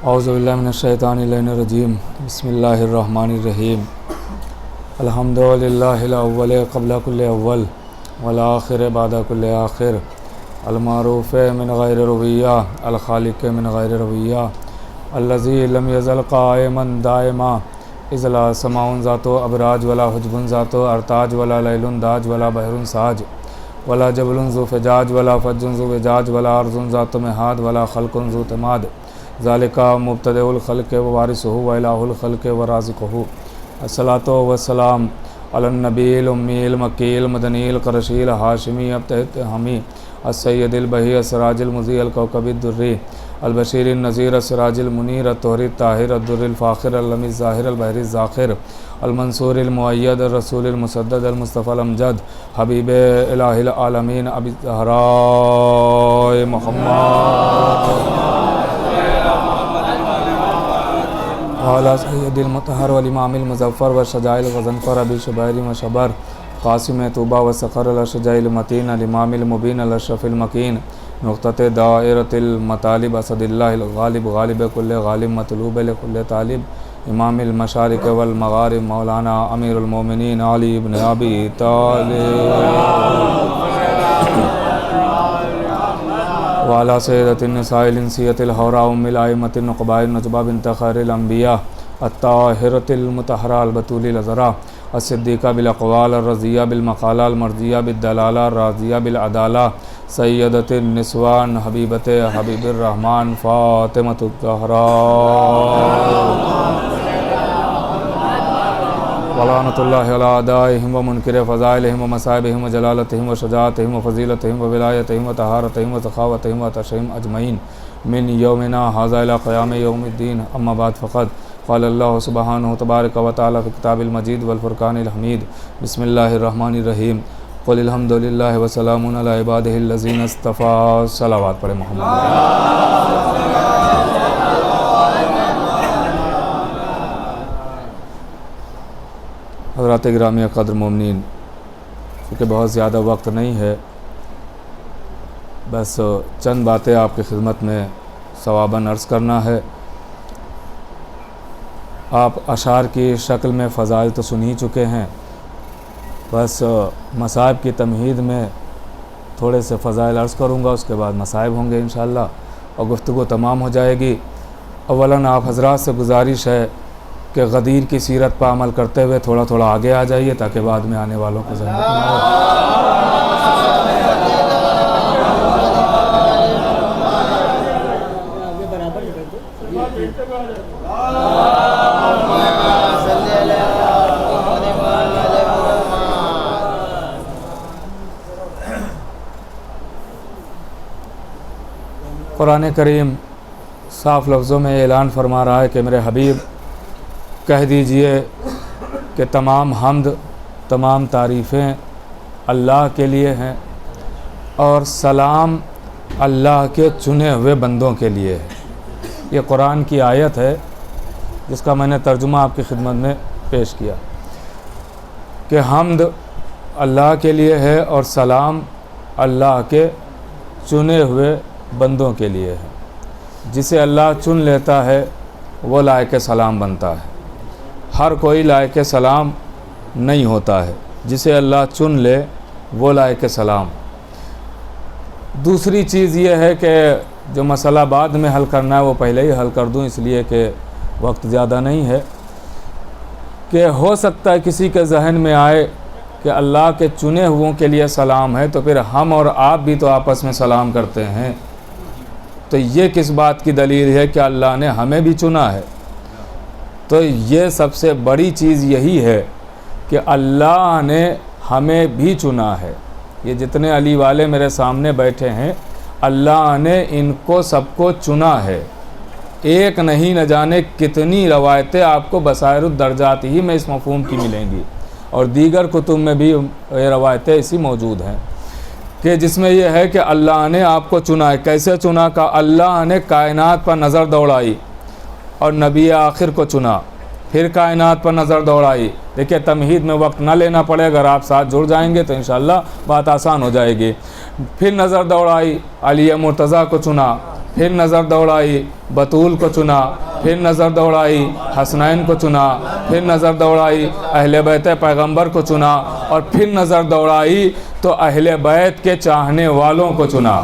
औज़ुबिल्लाहि मिनश्शैतानिर्रजीम बिस्मिल्लाहिर्रहमानिर्रहीम अल्हम्दुलिल्लाहिल अव्वल क़ब्ल कुल्लि अव्वल वल आखिर बाद कुल्लि आखिर अल मारूफ़ मिन गैरि रुबिय्या अल खालिक़ मिन गैरि रुबिय्या अल्लज़ी लम यज़ल क़ाइमन दाइमा इज़ ला समाउन ज़ातो अबराज वला हुज्बुन ज़ातो अरताज वला लैलुन दाज वला बहरुन साज वला जबलुन ज़ु फ़िजाज वला फ़ज्जुन ज़ु विजाज वला अर्ज़ुन ज़ातो मिहाद वला ख़ल्क़ुन ज़ु तमाद ज़ालिका मुब्तदिउल ख़ल्क़ व वारिसुहु व इलाहुल ख़ल्क़ व राज़िक़ुहु अस्सलातु वस्सलाम अलन नबील उम्मील मकील मदनील क़रशील हाशिमी अब्तहमी अस्सय्यदिल बही अस्सराजिल मुज़ीअल कौकबिद दुर्री अल बशीरिन नज़ीर अस्सराजिल मुनीर अत्तोहरी ताहिर अद्दुर्रिल फ़ाख़िर अल-लमीज़ ज़ाहिर अल बहरी ज़ाख़िर अल मंसूरिल मुअय्यद रसूलिल मुसद्दद अल मुस्तफ़ा अल अमजद हबीब इलाहिल आलमीन अबी ज़हरा मुहम्मद आला सय्यदिल मुतहहर वल इमामिल मुज़फ़्फ़र व शजाइल गज़नफ़र अबी शुबैरी व शबर क़ासिम तूबा व सक़र अल शजाइल मतीन अल इमामिल मुबीन अल अशरफ़िल मकीन नुक़्तत दायरतिल मतालिब असदिल्लाहिल गालिब गालिब कुल्ल गालिब मतलूब लिकुल्ल तालिब इमामिल मशारिक़ वल मग़ारिब मौलाना अमीरुल मोमिनीन अली इब्न अबी तालिब वाला सैयदतिन निसाइल इंसियतिल हौरा उम्मिल आइमतिन नुक़बाइल नजबा बिन्त खैरिल अंबिया अत्ताहिरतिल मुतहहरा अल बतूलिल अज़रा अस्सिद्दीक़ा बिल अक़वाल अर्रज़िया बिल मक़ाला अल मर्ज़िया बिद दलाला राज़िया बिल अदाला सैयदतिन निस्वान हबीबते हबीबिर रहमान फ़ातिमतुज़ ज़हरा वलानतुल्लाहि अला अदाइहिम व मुनकिर फ़ज़ाइलिहिम व मसाइबिहिम व जलालतिहिम व शजाअतिहिम व फ़ज़ीलतिहिम व विलायतिहिम व तहारतिहिम व सखावतिहिम व तशहीम अजमईन मिन यौमिना हाज़ा इला क़याम यौमिद्दीन अम्मा बाद फ़क़द क़ाल अल्लाहु सुब्हानहु तबारक व तआला फ़ी किताबिल मजीद वल फ़ुरक़ानिल हमीद बिस्मिल्लाहिर रहमानिर रहीम क़ुल अल्हम्दुलिल्लाहि व सलामुन अला इबादिहिल लज़ीना इस्तफ़ा। सलावत पढ़े मोहम्मद। हज़रात गिरामी क़द्र मोमिनीन, क्योंकि बहुत ज़्यादा वक्त नहीं है, बस चंद बातें आपकी खिदमत में सवाबन अर्ज़ करना है। आप अशार की शक्ल में फ़ज़ाइल तो सुन ही चुके हैं, बस मसाइब की तमहीद में थोड़े से फ़ज़ाइल अर्ज़ करूँगा, उसके बाद मसाइब होंगे इंशाअल्लाह और गुफ्तगू तमाम हो जाएगी। अव्वलन आप हज़रात से गुजारिश है कि गदीर की सीरत पर अमल करते हुए थोड़ा थोड़ा आगे आ जाइए, ताकि बाद में आने वालों को ज़हमत न हो। कुरान करीम साफ़ लफ्ज़ों में ऐलान फरमा रहा है कि मेरे हबीब कह दीजिए कि तमाम हम्द तमाम तारीफ़ें अल्लाह के लिए हैं और सलाम अल्लाह के चुने हुए बंदों के लिए है। ये कुरान की आयत है जिसका मैंने तर्जुमा आपकी खिदमत में पेश किया कि हम्द अल्लाह के लिए है और सलाम अल्लाह के चुने हुए बंदों के लिए है। जिसे अल्लाह चुन लेता है वो लायक सलाम बनता है, हर कोई लायक सलाम नहीं होता है। जिसे अल्लाह चुन ले वो लायक सलाम। दूसरी चीज़ ये है कि जो मसला बाद में हल करना है वो पहले ही हल कर दूं, इसलिए कि वक्त ज़्यादा नहीं है, कि हो सकता है किसी के जहन में आए कि अल्लाह के चुने हुओं के लिए सलाम है, तो फिर हम और आप भी तो आपस में सलाम करते हैं, तो ये किस बात की दलील है कि अल्लाह ने हमें भी चुना है। तो ये सबसे बड़ी चीज़ यही है कि अल्लाह ने हमें भी चुना है। ये जितने अली वाले मेरे सामने बैठे हैं, अल्लाह ने इनको सबको चुना है। एक नहीं, न जाने कितनी रवायतें आपको बसाइरुद दर्जात ही में इस मफ़हूम की मिलेंगी और दीगर कुतुब में भी ये रवायतें इसी मौजूद हैं कि जिसमें यह है कि अल्लाह ने आपको चुना है। कैसे चुना? का अल्लाह ने कायनात पर नज़र दौड़ाई और नबी आखिर को चुना, फिर कायनात पर नज़र दौड़ाई। देखिए तमहीद में वक्त ना लेना पड़े, अगर आप साथ जुड़ जाएंगे तो इंशाअल्लाह बात आसान हो जाएगी। फिर नज़र दौड़ाई, अली मुर्तज़ा को चुना, फिर नज़र दौड़ाई बतूल को चुना, फिर नज़र दौड़ाई हसनैन को चुना, फिर नज़र दौड़ाई अहले बैत पैगंबर को चुना, और फिर नज़र दौड़ाई तो अहले बैत के चाहने वालों को चुना।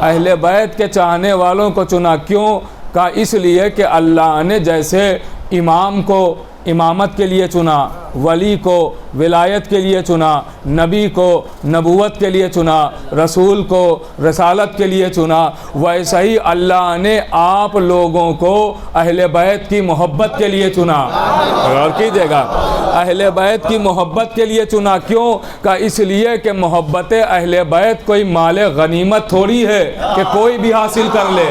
अहले बैत के चाहने वालों को चुना। क्यों? का इसलिए कि अल्लाह ने जैसे इमाम को इमामत के लिए चुना, वली को विलायत के लिए चुना, नबी को नबूवत के लिए चुना, रसूल को रसालत के लिए चुना, वैसे ही अल्लाह ने आप लोगों को अहले बैत की मोहब्बत के लिए चुना। गौर कीजिएगा, अहले बैत की मोहब्बत के लिए चुना। क्यों? का इसलिए कि मोहब्बत अहले बैत कोई माले गनीमत थोड़ी है कि कोई भी हासिल कर ले,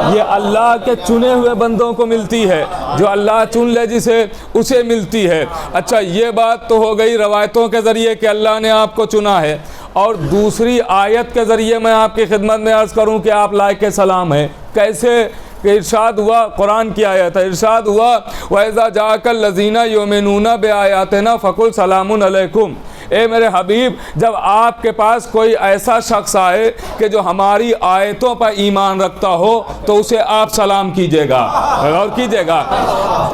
ये अल्लाह के चुने हुए बंदों को मिलती है, जो अल्लाह चुन ले जिसे उसे मिलती है। अच्छा, ये बात तो हो गई रवायतों के ज़रिए कि अल्लाह ने आपको चुना है, और दूसरी आयत के ज़रिए मैं आपकी खिदमत में अर्ज़ करूं कि आप लायक सलाम हैं। कैसे? कि इरशाद हुआ, कुरान की आयत है, इरशाद हुआ वैज़ा जाकल लज़ीना युमिनूना बिआयातिना फ़कुल सलामुन अलैकुम। ए मेरे हबीब, जब आपके पास कोई ऐसा शख्स आए कि जो हमारी आयतों पर ईमान रखता हो तो उसे आप सलाम कीजिएगा। गौर कीजिएगा,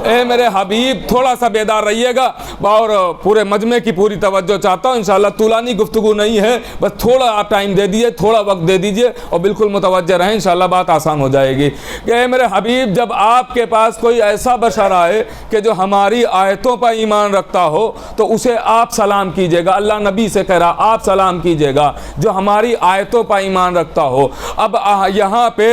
ए मेरे हबीब थोड़ा सा बेदार रहिएगा, और पूरे मजमे की पूरी तवज्जो चाहता हूँ। इंशाअल्लाह तुलानी गुफ्तगू नहीं है, बस थोड़ा आप टाइम दे दीजिए, थोड़ा वक्त दे दीजिए और बिल्कुल मुतवज्जह रहें, इंशाअल्लाह बात आसान हो जाएगी। कि ए मेरे हबीब, जब आपके पास कोई ऐसा बशर आए कि जो हमारी आयतों पर ईमान रखता हो तो उसे आप सलाम कीजिएगा। अल्लाह नबी से कह रहा आप सलाम कीजिएगा जो हमारी आयतों पर ईमान रखता हो। अब यहाँ पे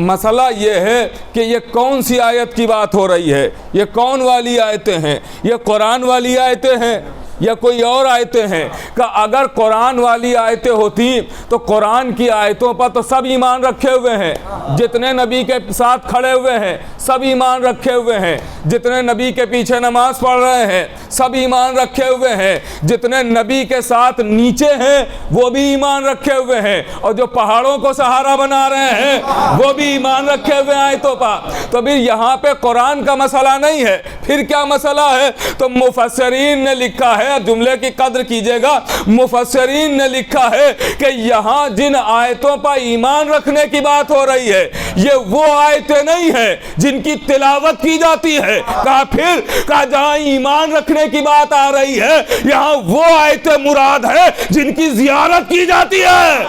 मसला ये है कि ये कौन सी आयत की बात हो रही है, ये कौन वाली आयतें हैं? ये कुरान वाली आयतें हैं या कोई और आयतें हैं? का अगर कुरान वाली आयतें होती तो कुरान की आयतों पर तो सब ईमान रखे हुए हैं, जितने नबी के साथ खड़े हुए हैं सब ईमान रखे हुए हैं, जितने नबी के पीछे नमाज पढ़ रहे हैं सब ईमान रखे हुए हैं, जितने नबी के साथ नीचे हैं वो भी ईमान रखे हुए हैं, और जो पहाड़ों को सहारा बना रहे हैं वो भी ईमान रखे हुए हैं आयतों पर। तो फिर यहाँ पे कुरान का मसला नहीं है, फिर क्या मसला है? तो मुफस्सिरीन ने लिखा है, जुमले की कद्र कीजिएगा, मुफस्सिरीन ने लिखा है कि यहाँ जिन आयतों पर ईमान रखने की बात हो रही है ये वो आयतें नहीं है जिनकी तिलावत की जाती है। कहा फिर कहा जहाँ ईमान रखने की बात आ रही है यहाँ वो आयतें मुराद है जिनकी जियारत की जाती है।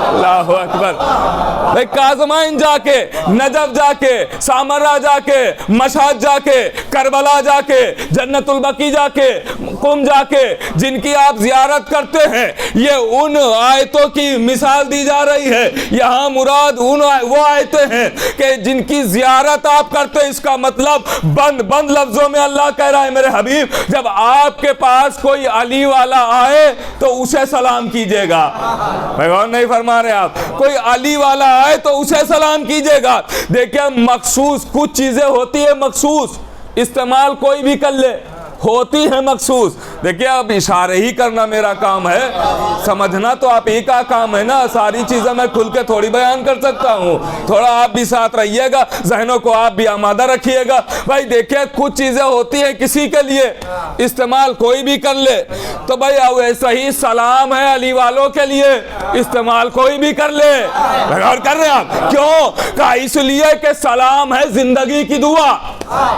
अल्लाहु अकबर। भाई काज़माइन जाके, नजफ जाके, सामरा जाके, मशहद जाके, करबला जाके, जन्नतुल बकी जाके, कुम जाके जिनकी आप जियारत करते हैं, ये उन आयतों की मिसाल दी जा रही है। यहाँ मुराद उन वो आयतें हैं कि जिनकी जियारत आप करते हैं। इसका मतलब बंद लफ्जों में अल्लाह कह रहा है मेरे हबीब, जब आपके पास कोई अली वाला आए तो उसे सलाम कीजिएगा। भगवान नहीं फरमा रहे आप, कोई अली वाला आए तो उसे सलाम कीजिएगा। देखिए मखसूस कुछ चीजें होती है, मखसूस इस्तेमाल कोई भी कर ले, होती है मखसूस। देखिए अब इशारे ही करना मेरा काम है, समझना तो आप ही का काम है ना, सारी चीज़ें मैं खुल के थोड़ी बयान कर सकता हूँ। थोड़ा आप भी साथ रहिएगा, जहनों को आप भी आमादा रखिएगा। भाई देखिए कुछ चीज़ें होती हैं किसी के लिए इस्तेमाल कोई भी कर ले, तो भाई वैसा ही सलाम है अली वालों के लिए, इस्तेमाल कोई भी कर ले। गौर कर रहे हैं आप? क्यों? कहा इसलिए कि सलाम है जिंदगी की दुआ।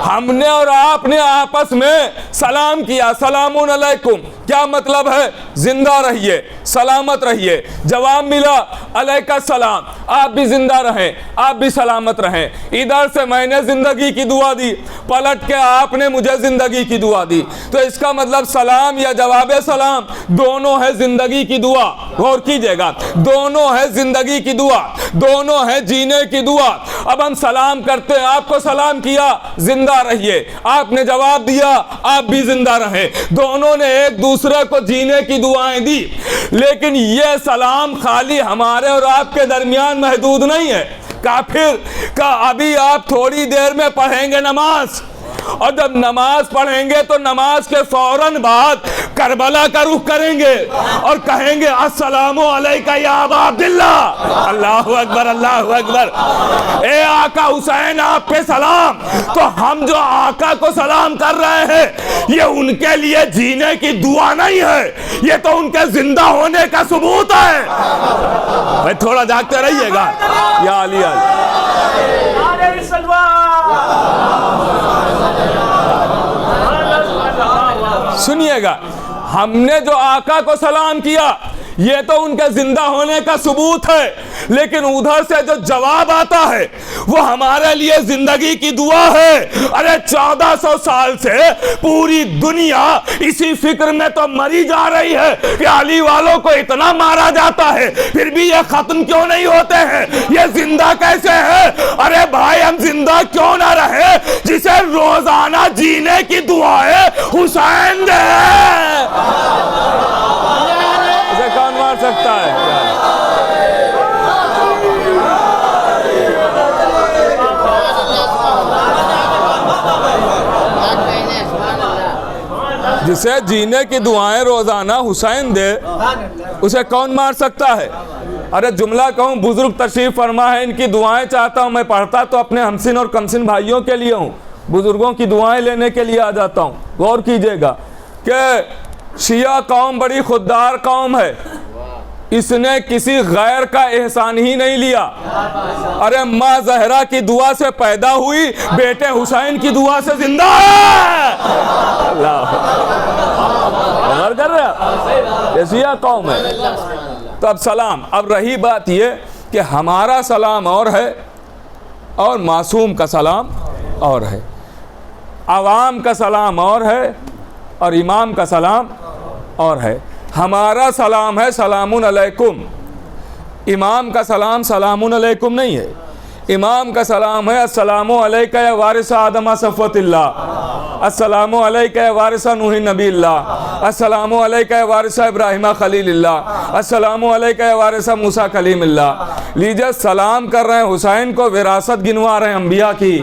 हमने और आपने आपस में सलाम किया, सलामुन अलैकुम, क्या मतलब है? जिंदा रहिए, सलामत रहिए। जवाब मिला अलैका सलाम, आप भी जिंदा रहें, आप भी सलामत रहें। इधर से मैंने जिंदगी की दुआ दी, पलट के आपने मुझे जिंदगी की दुआ दी, तो इसका मतलब सलाम या जवाब सलाम दोनों है जिंदगी की दुआ। गौर कीजिएगा, दोनों है जिंदगी की दुआ, दोनों है जीने की दुआ। अब हम सलाम करते हैं, आपको सलाम किया, जिंदा रहिए, आपने जवाब दिया, आप भी जिंदा रहे। दोनों ने एक दूसरे को जीने की दुआएं दी, लेकिन यह सलाम खाली हमारे और आपके दरमियान महदूद नहीं है। काफिर का अभी आप थोड़ी देर में पढ़ेंगे नमाज और जब नमाज पढ़ेंगे तो नमाज के फौरन बाद करबला का रुख करेंगे और कहेंगे अस्सलामु अलैका या अबा अब्दुल्ला। अल्लाहु अकबर, अल्लाहु अकबर। ए आका हुसैन आप पे सलाम। तो हम जो आका को सलाम कर रहे हैं ये उनके लिए जीने की दुआ नहीं है, ये तो उनके जिंदा होने का सबूत है। भाई थोड़ा जागते रहिएगा। या अली सुनिएगा, हमने जो आका को सलाम किया ये तो उनके जिंदा होने का सबूत है, लेकिन उधर से जो जवाब आता है वो हमारे लिए जिंदगी की दुआ है। अरे 1400 साल से पूरी दुनिया इसी फिक्र में तो मरी जा रही है कि अली वालों को इतना मारा जाता है, फिर भी ये खत्म क्यों नहीं होते हैं, ये जिंदा कैसे है। अरे भाई हम जिंदा क्यों ना रहे जिसे रोजाना जीने की दुआएं हुसैन दे। इसे कौन मार सकता है। जिसे जीने की दुआएं रोजाना हुसैन दे उसे कौन मार सकता है। अरे जुमला कहूँ, बुजुर्ग तशरीफ फरमा है, इनकी दुआएं चाहता हूँ। मैं पढ़ता तो अपने हमसिन और कमसिन भाइयों के लिए हूँ, बुजुर्गों की दुआएं लेने के लिए आ जाता हूँ। गौर कीजिएगा कि शिया कौम बड़ी खुददार कौम है, इसने किसी गैर का एहसान ही नहीं लिया। अरे माँ जहरा की दुआ से पैदा हुई, बेटे हुसैन की दुआ से जिंदा है। अल्लाह कर रहे शिया कौम है। तो अब सलाम, अब रही बात ये कि हमारा सलाम और है और मासूम का सलाम और है, आवाम का सलाम और है और इमाम का सलाम और है। हमारा सलाम है सलामुन अलैकुम, इमाम का सलाम सलामुन अलैकुम नहीं है। इमाम का सलाम है अस्सलामु अलैका या वारिस आदम सफ़वतिल्लाह, अस्सलामु अलैका या वारिस नूह नबील्लाह, अस्सलामु अलैका या वारिस इब्राहिम खलीलिल्लाह, अस्सलामु अलैका या वारिस मूसा कलीमिल्लाह। लीजिए सलाम कर रहे हैं हुसैन को, विरासत गिनवा रहे हैं अंबिया की।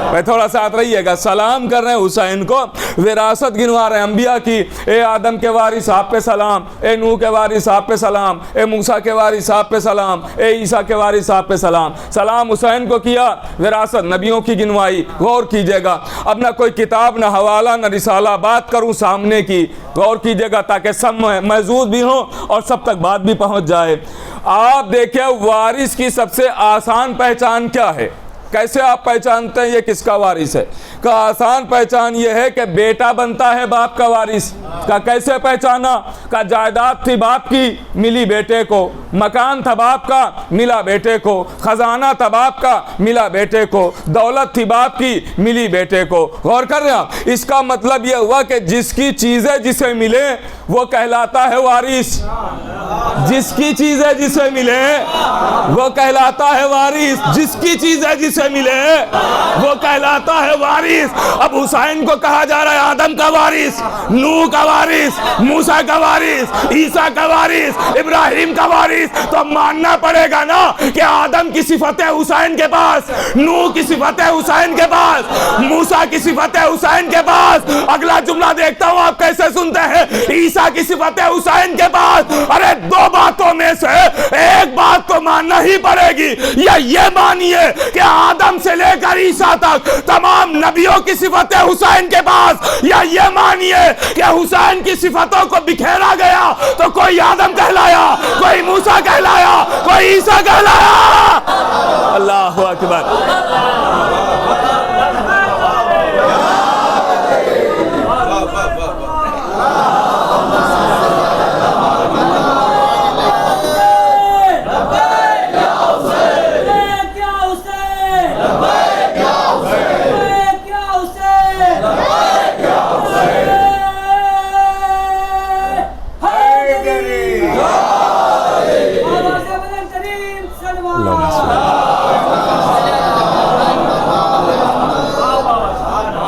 भाई थोड़ा साथ रहिएगा। सलाम कर रहे हैं हुसैन को, विरासत गिनवा रहे हैं अंबिया की। ए आदम के वारिस आप पे सलाम, ए नूह के वारिस आप पे सलाम, ए मूसा के वारिस आप पे सलाम, ए ईसा के वारिस आप पे सलाम। सलाम हुसैन को किया, विरासत नबियों की गिनवाई। गौर कीजिएगा, अब ना कोई किताब, ना हवाला, ना रिसाला, बात करूं सामने की। गौर कीजिएगा ताकि सब महजूद भी हो और सब तक बात भी पहुंच जाए। आप देखिए वारिस की सबसे आसान पहचान क्या है, कैसे आप पहचानते हैं ये किसका वारिस है। का आसान पहचान ये है कि बेटा बनता है बाप का वारिस। का कैसे पहचाना, का जायदाद थी बाप की, मिली बेटे को, मकान था बाप का, मिला बेटे को, खजाना था बाप का, मिला बेटे को, दौलत थी बाप की, मिली बेटे को। गौर कर रहे हैं, इसका मतलब यह हुआ कि जिसकी चीजें जिसे मिले वो कहलाता है वारिस। जिसकी चीजें जिसे मिले वो कहलाता है वारिस, जिसकी चीजें जिसे मिले वो कहलाता है वारिस। अब हुसैन को कहा जा रहा है आदम का वारिस, नूह का वारिस, मूसा का वारिस, ईसा का वारिस, इब्राहिम का वारिस। तो मानना पड़ेगा ना कि आदम की सिफत है हुसैन के पास, नूह की सिफत है हुसैन के पास, मूसा की सिफत है हुसैन के पास। अगला जुमला देखता हूं आप कैसे सुनते हैं, ईसा की सिफत है हुसैन के पास। अरे दो बातों में से एक बात तो मानना ही पड़ेगी, या ये मानिए कि आदम से लेकर ईसा तक तमाम नबियों की सिफतें हुसैन के पास, या ये मानिए कि हुसैन की सिफतों को बिखेरा गया तो कोई आदम कहलाया, कोई मूसा कहलाया, कोई ईसा कहलाया। अल्लाहु अकबर।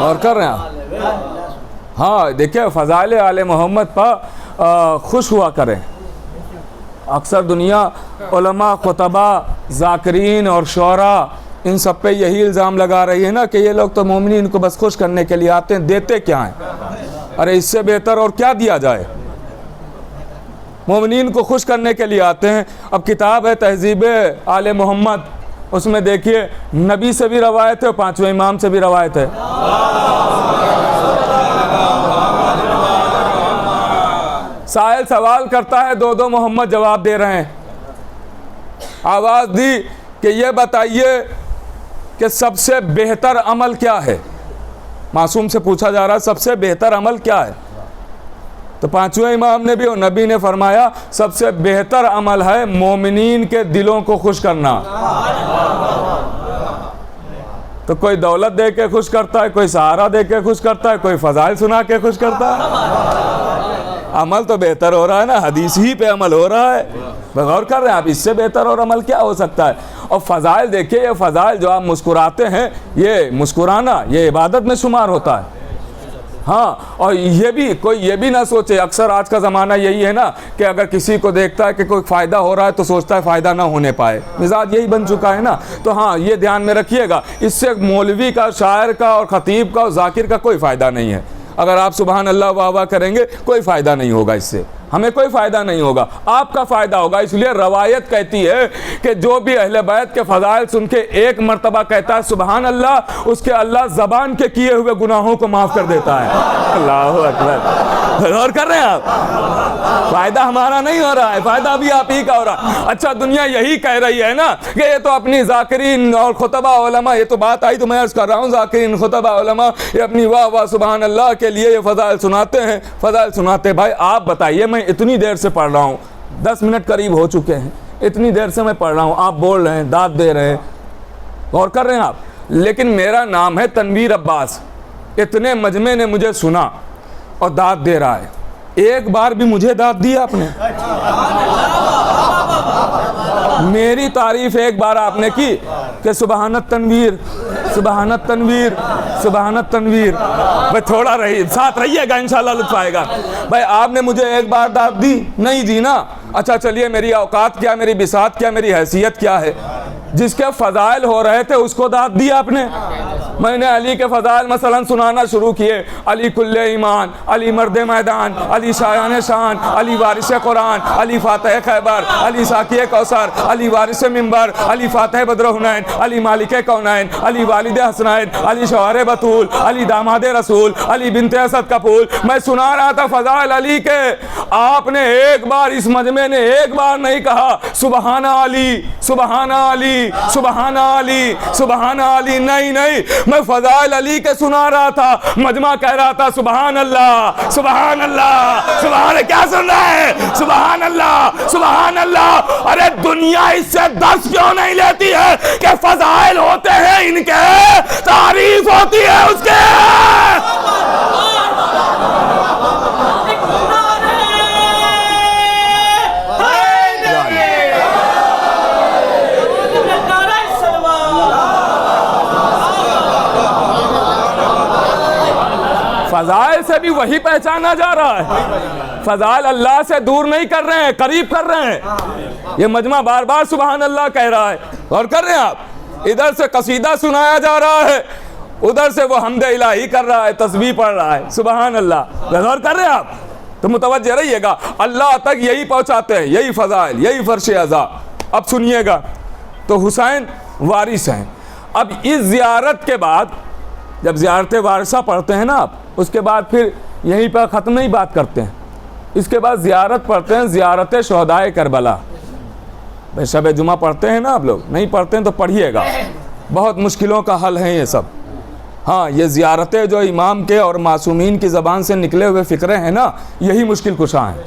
और कर रहे हैं। हाँ देखिए फ़ज़ाइल आले मोहम्मद पर खुश हुआ करें। अक्सर दुनिया उलमा, खुतबा, ज़ाकिरीन और शोरा इन सब पे यही इल्ज़ाम लगा रही है ना कि ये लोग तो मोमिनीन को बस खुश करने के लिए आते हैं, देते क्या हैं? अरे इससे बेहतर और क्या दिया जाए? मोमिनीन को खुश करने के लिए आते हैं। अब किताब है तहज़ीब आले मोहम्मद, उसमें देखिए नबी से भी रवायत है और पाँचवें इमाम से भी रवायत है। साहिल सवाल करता है, दो मोहम्मद जवाब दे रहे हैं। आवाज़ दी कि ये बताइए कि सबसे बेहतर अमल क्या है? मासूम से पूछा जा रहा है सबसे बेहतर अमल क्या है? तो पांचवें इमाम ने भी और नबी ने फरमाया सबसे बेहतर अमल है मोमिनीन के दिलों को खुश करना। तो कोई दौलत दे के खुश करता है, कोई सहारा दे के खुश करता है, कोई फजाइल सुना के खुश करता है। अमल तो बेहतर हो रहा है ना, हदीस ही पे अमल हो रहा है। गौर कर रहे हैं आप, इससे बेहतर और अमल क्या हो सकता है? और फ़ज़ाइल देखिए, ये फ़ज़ाइल जो आप मुस्कुराते हैं, ये मुस्कुराना ये इबादत में शुमार होता है। हाँ, और ये भी कोई ये भी ना सोचे, अक्सर आज का ज़माना यही है ना कि अगर किसी को देखता है कि कोई फ़ायदा हो रहा है तो सोचता है फ़ायदा ना होने पाए, मिजाज यही बन चुका है ना। तो हाँ, ये ध्यान में रखिएगा, इससे मौलवी का, शायर का और ख़तीब का और जाकिर का कोई फ़ायदा नहीं है। अगर आप सुबहान अल्लाह वाह वाह करेंगे कोई फ़ायदा नहीं होगा, इससे हमें कोई फ़ायदा नहीं होगा, आपका फ़ायदा होगा। इसलिए रवायत कहती है कि जो भी अहले बैत के फ़ज़ाइल सुन के एक मरतबा कहता है सुबहान अल्लाह, उसके अल्लाह ज़बान के किए हुए गुनाहों को माफ़ कर देता है। अल्लाहु अकबर। गौर कर रहे हैं आप, फ़ायदा हमारा नहीं हो रहा है, फ़ायदा भी आप ही का हो रहा है। अच्छा, दुनिया यही कह रही है ना कि ये तो अपनी ज़ाकिरीन और खुतबा उलमा, ये तो बात आई तो मैं अर्ज़ कर रहा हूँ, ज़ाकिरीन खुतबा उलमा ये अपनी वाह वाह सुबहान अल्लाह के लिए ये फ़ज़ाइल सुनाते हैं, फ़ज़ाइल सुनाते। भाई आप बताइए, मैं इतनी देर से पढ़ रहा हूँ, 10 मिनट करीब हो चुके हैं, इतनी देर से मैं पढ़ रहा हूँ, आप बोल रहे हैं, दाद दे रहे हैं, गौर कर रहे हैं आप। लेकिन मेरा नाम है तनवीर अब्बास, इतने मजमे ने मुझे सुना और दाद दे रहा है, एक बार भी मुझे दाद दी आपने? मेरी तारीफ एक बार आपने की कि सुबहानत तनवीर, सुबहानत तनवीर, सुबहानत तनवीर। भाई थोड़ा रही साथ रहिएगा, इंशाल्लाह लुत्फ़ आएगा। भाई आपने मुझे एक बार दाद दी? नहीं दी ना। अच्छा चलिए, मेरी औकात क्या, मेरी बिसात क्या, मेरी हैसियत क्या है? जिसके फ़ज़ाइल हो रहे थे उसको दाद दी आपने। मैंने अली के फ़ज़ाइल मसलन सुनाना शुरू किए, अली कुल्ले ईमान, अली मर्द मैदान, अली शायान शान, अली वारिस कुरान, अली फ़ातिह खैबर, अली साक़ी कौसर, अली वारिस मिंबर, अली फ़ातिह बद्र हुनैन, अली मालिक कौनैन, अली वालिद हसनैन, अली शौहर बतूल, अली दामाद रसूल, अली बिन्ते असद कपूल। मैं सुना रहा था फ़ज़ाइल अली के, आपने एक बार, इस मजमे ने एक बार नहीं कहा सुबहाना अली, सुबहाना अली, सुबहाना अली, सुबहाना अली। नहीं नहीं, मैं फ़ज़ाइल अली के सुना रहा था, मजमा कह रहा था सुबहान अल्लाह, सुबहान अल्लाह, सुबहान। क्या सुन रहा है? सुबहान अल्लाह, सुबहान अल्लाह। अरे दुनिया इससे दर्स क्यों नहीं लेती है कि फ़ज़ाइल होते हैं इनके, तारीफ होती है उसके। फ़ज़ाइल से भी वही पहचाना जा रहा है, फ़ज़ाइल अल्लाह से दूर नहीं कर रहे हैं, करीब कर रहे हैं। ये मजमा बार बार सुबहान अल्लाह कह रहा है, गौर कर रहे हैं आप। इधर से कसीदा सुनाया जा रहा है, उधर से वो हमद इलाही कर रहा है, तस्बीह पढ़ रहा है, सुबहान अल्लाह। गौर कर रहे हैं आप, तो मुतवज्जह रहिएगा, अल्लाह तक यही पहुँचाते हैं, यही फ़ज़ाइल, यही फ़र्श अज़ा। अब सुनिएगा, तो हुसैन वारिस हैं। अब इस ज़ियारत के बाद, जब ज़ियारत वारिसा पढ़ते हैं ना आप, उसके बाद फिर यहीं पर ख़त्म नहीं बात करते हैं, इसके बाद ज़ियारत पढ़ते हैं, ज़ियारत शहदाए करबला। भाई शब जुमा पढ़ते हैं ना आप लोग? नहीं पढ़ते हैं तो पढ़िएगा, बहुत मुश्किलों का हल है ये सब। हाँ, ये ज़ियारतें जो इमाम के और मासूमीन की ज़बान से निकले हुए फ़िक्रे हैं ना, यही मुश्किल कुशा हैं,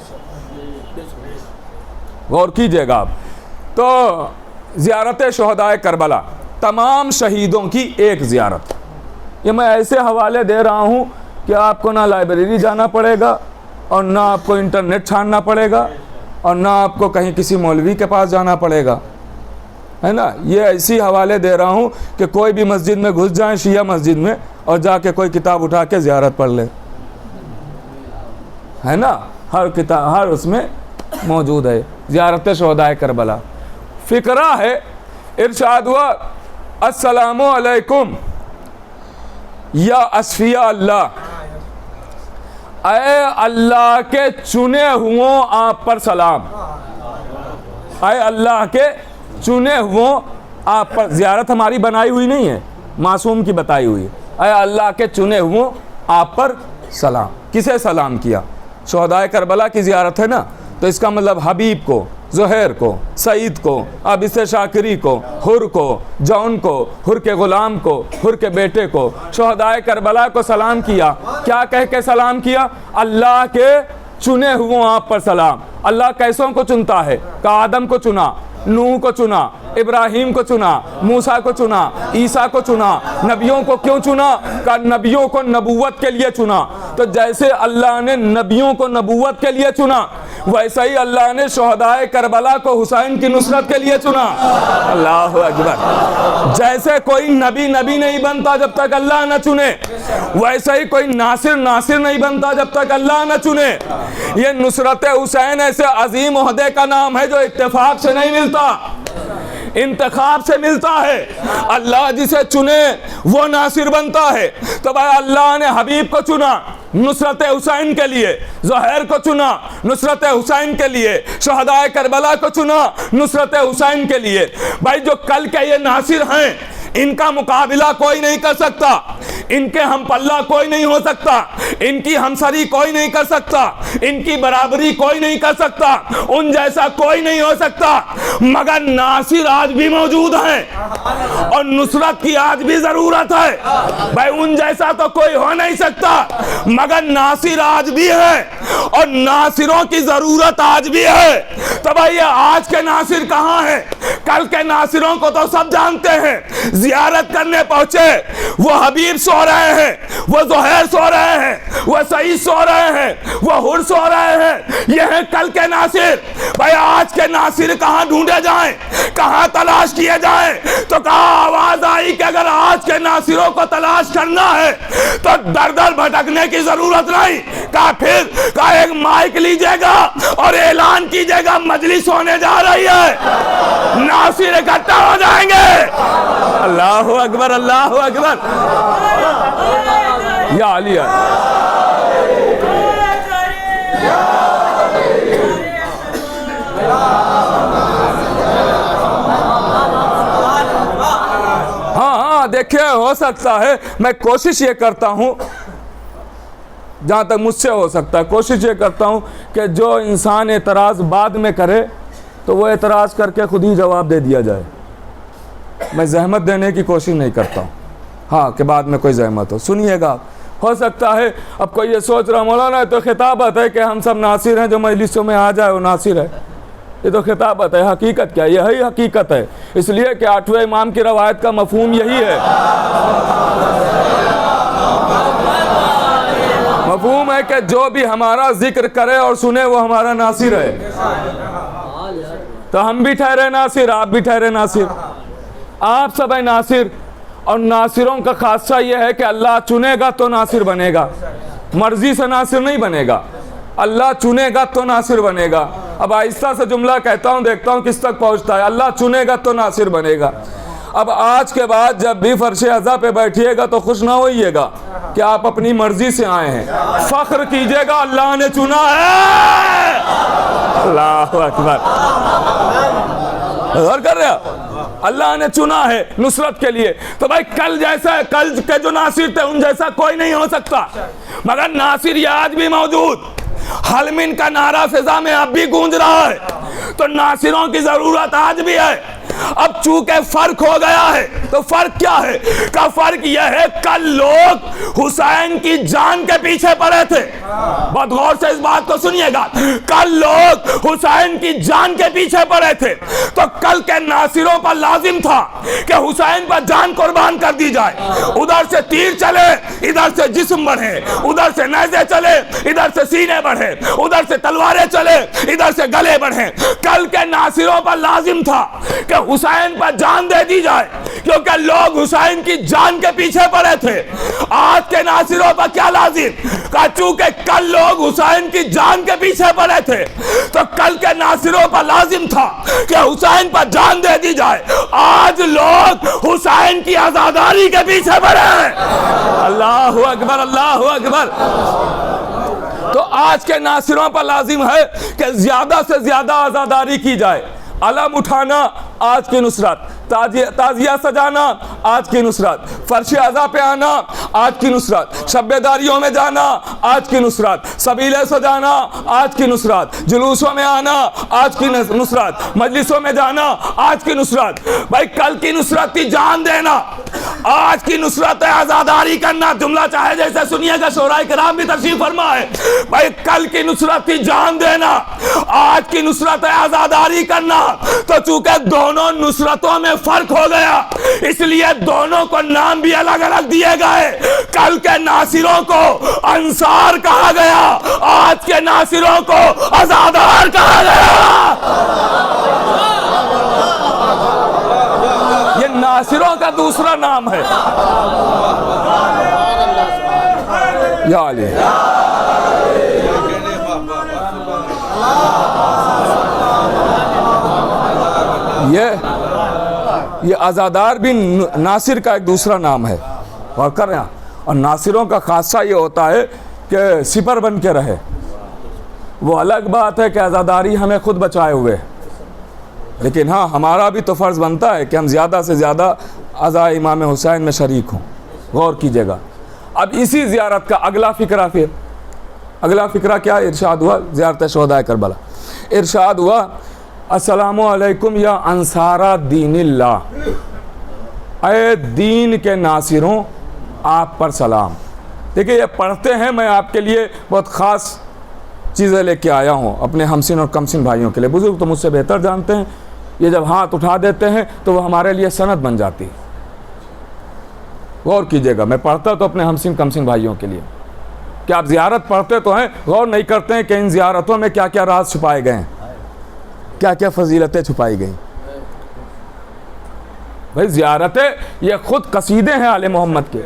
गौर कीजिएगा आप। तो ज़ियारत शहदाए करबला, तमाम शहीदों की एक ज़ियारत। ये मैं ऐसे हवाले दे रहा हूँ कि आपको ना लाइब्रेरी जाना पड़ेगा और ना आपको इंटरनेट छानना पड़ेगा और ना आपको कहीं किसी मौलवी के पास जाना पड़ेगा, है ना। ये ऐसी हवाले दे रहा हूँ कि कोई भी मस्जिद में घुस जाएं, शिया मस्जिद में, और जाके कोई किताब उठा के ज़ियारत पढ़ ले, है ना। हर किताब, हर उसमें मौजूद है ज़ियारत शहदाए करबला। फ़िक्रा है, इरशाद हुआ अस्सलामु अलैकुम या अस्फिया अल्लाह, ऐ अल्लाह के चुने हुओं आप पर सलाम। ऐ अल्लाह के चुने हुओं आप पर, ज़ियारत हमारी बनाई हुई नहीं है, मासूम की बताई हुई है। ऐ अल्लाह के चुने हुओं आप पर सलाम। किसे सलाम किया? शुहदाए करबला की ज़ियारत है ना, तो इसका मतलब हबीब को, ज़ुहैर को, सईद को, अबिसे शाकिरी को, हुर को, जौन को, हुर के ग़ुलाम को, हुर के बेटे को, शुहदाए करबला को सलाम किया। क्या कह के सलाम किया? अल्लाह के चुने हुओं आप पर सलाम। अल्लाह कैसों को चुनता है? का आदम को चुना, नूह को चुना, इब्राहीम को चुना, मूसा को चुना, ईसा को चुना। नबियों को क्यों चुना? का नबियों को नबूवत के लिए चुना। तो जैसे अल्लाह ने नबियों को नबूवत के लिए चुना, वैसे ही अल्लाह ने शुहदाए करबला को हुसैन की नुसरत के लिए चुना। अल्लाह अकबर। जैसे कोई नबी नबी नहीं बनता जब तक अल्लाह न चुने, वैसे ही कोई नासिर नासिर नहीं बनता जब तक अल्लाह न चुने। ये नुसरत हुसैन ऐसे अजीम ओहदे का नाम है जो इत्तेफाक से नहीं मिलता, इंतखाब से मिलता है। अल्लाह जिसे चुने वो नासिर बनता है। तो भाई अल्लाह ने हबीब को चुना नुसरत हुसैन के लिए, ज़ुहैर को चुना नुसरत हुसैन के लिए, शुहदाए करबला को चुना नुसरत हुसैन के लिए। भाई जो कल के ये नासिर हैं, इनका मुकाबला कोई नहीं कर सकता, इनके हम पल्ला कोई नहीं हो सकता, इनकी हमसरी कोई नहीं कर सकता, इनकी बराबरी कोई नहीं कर सकता, उन जैसा कोई नहीं हो सकता। मगर नासिर आज भी मौजूद हैं और नुसरत की आज भी जरूरत है। भाई उन जैसा तो कोई हो नहीं सकता, मगर नासिर आज भी है और नासिरों की जरूरत आज भी है। तो भाई आज के नासिर कहाँ हैं? कल के नासिरों को तो सब जानते हैं। ज़ियारत करने पहुंचे, वो हबीब सो रहे हैं, वो ज़ुहैर सो रहे हैं, वो सईद सो रहे हैं, वो हुर सो रहे हैं। ये हैं कल के नासिर। भाई आज के नासिर कहाँ ढूंढे जाएं, कहाँ तलाश किए जाएं? तो कहा आवाज आई कि अगर आज के नासिरों को तलाश करना है तो दर दर भटकने की जरूरत नहीं। कहा फिर कहा एक माइक लीजिएगा और ऐलान कीजिएगा मजलिस होने जा रही है, नासिर इकट्ठा हो जाएंगे। अल्लाहु अकबर, अल्लाहु अकबर। या अली हाँ, देखिए हो सकता है, मैं कोशिश ये करता हूँ जहाँ तक मुझसे हो सकता है, कोशिश ये करता हूँ कि जो इंसान एतराज़ बाद में करे तो वो एतराज़ करके खुद ही जवाब दे दिया जाए। मैं जहमत देने की कोशिश नहीं करता हूँ, हाँ कि बाद में कोई जहमत हो। सुनिएगा, हो सकता है अब कोई ये सोच रहा मौलाना तो खिताबत है कि हम सब नासिर हैं, जो मजलिसों में आ जाए वो नासिर है। ये तो खिताबत है, हकीकत क्या? यही हकीकत है। इसलिए कि 8वें इमाम की रवायत का मफहूम यही है, मफहूम है कि जो भी हमारा जिक्र करे और सुने वो हमारा नासिर है। तो हम भी ठहरे नासिर, आप भी ठहरे नासिर, आप सब है नासिर। और नासिरों का खासा यह है कि अल्लाह चुनेगा तो नासिर बनेगा, मर्जी से नासिर नहीं बनेगा। अल्लाह चुनेगा तो नासिर बनेगा। अब आहिस्ता से जुमला कहता हूँ, देखता हूँ किस तक पहुँचता है। अल्लाह चुनेगा तो नासिर बनेगा। अब आज के बाद जब भी फर्श अज़ा पे बैठिएगा तो खुश ना होइएगा कि आप अपनी मर्जी से आए हैं, फख्र कीजिएगा अल्लाह ने चुना है। अल्लाहु अकबर। गौर कर रहे हो? अल्लाह ने चुना है नुसरत के लिए। तो भाई कल जैसा, कल के जो नासिर थे उन जैसा कोई नहीं हो सकता, मगर नासिर ये आज भी मौजूद। हलमिन का नारा फिजा में अब भी गूंज रहा है, तो नासिरों की जरूरत आज भी है। अब चूंकि फर्क हो गया है, तो फर्क क्या है? का फर्क यह है कल लोग हुसैन की जान के पीछे पड़े थे। बहुत गौर से इस बात को सुनिएगा, कल लोग हुसैन की जान के पीछे पड़े थे, तो कल के नासिरों पर लाजिम था कि हुसैन पर जान कुर्बान कर दी जाए। उधर से तीर चले, इधर से जिस्म बढ़े, उधर से नेज़े चले, इधर से सीने बढ़े, उधर से तलवारें चले, इधर से गले बढ़े। कल के नासिरों पर लाजिम था कि कि हुसैन पर जान दे दी जाए, क्योंकि लोग हुसैन की जान के पीछे पड़े थे। आज के नासिरों पर क्या लाजिम का, चूंकि कल लोग हुसैन की जान के पीछे पड़े थे, तो कल के नासिरों पर लाजिम था कि हुसैन पर जान दे दी जाए। आज लोग हुसैन की आजादारी के पीछे पड़े हैं। अल्लाहु अकबर, अल्लाहु अकबर। तो आज के नासिरों पर लाजिम है कि ज्यादा से ज्यादा आजादारी की जाए। अलम उठाना आज की नुसरत, ताजिया सजाना आज की नुसरत, फर्श अज़ा पे आना आज की नुसरत, शब्बेदारियों में जाना आज की नुसरत, सबीले सजाना आज की नुसरत, जुलूसों में आना आज की नुसरत, मजलिसों में जाना आज की नुसरत। भाई कल की नुसरत की जान देना, आज की नुसरत है आजादारी करना। जुमला चाहे जैसे सुनिएगा, शोराए किराम भी तशरीफ फरमा है। भाई कल की नुसरत की जान देना, आज की नुसरत है आजादारी करना। तो चूंकि दोनों नुसरतों में फर्क हो गया, इसलिए दोनों को नाम भी अलग अलग दिए गए। कल के नासिरों को अंसार कहा गया, आज के नासिरों को आजादार कहा गया। ये नासिरों का दूसरा नाम है। या अली ये आज़ादार भी नासिर का एक दूसरा नाम है। और कर रहे हैं, और नासिरों का खासा ये होता है कि सिपर बन के रहे। वो अलग बात है कि आज़ादारी हमें खुद बचाए हुए, लेकिन हाँ हमारा भी तो फ़र्ज़ बनता है कि हम ज़्यादा से ज़्यादा अज़ा इमाम हुसैन में शरीक हों। गौर कीजिएगा। अब इसी ज़ियारत का अगला फ़िक्रा, फिर अगला फ़िक्रा क्या इरशाद हुआ? ज़ियारत शोहदाए करबला इरशाद हुआ, अस्सलामु अलैकुम या अंसारा दीनिल्लाह, ऐ दीन के नासिरों आप पर सलाम। देखिए ये पढ़ते हैं, मैं आपके लिए बहुत ख़ास चीज़ें लेके आया हूँ अपने हमसिन और कमसिन भाइयों के लिए। बुजुर्ग तो मुझसे बेहतर जानते हैं, ये जब हाथ उठा देते हैं तो वो हमारे लिए सनद बन जाती है। गौर कीजिएगा, मैं पढ़ता तो अपने हमसिन कमसिन भाइयों के लिए। क्या आप ज़ियारत पढ़ते तो हैं, गौर नहीं करते हैं कि इन ज़ियारतों में क्या क्या राज छुपाए गए हैं, क्या क्या फजीलतें छुपाई गई। भाई ज़ियारतें ये खुद कसीदे हैं आले मोहम्मद के।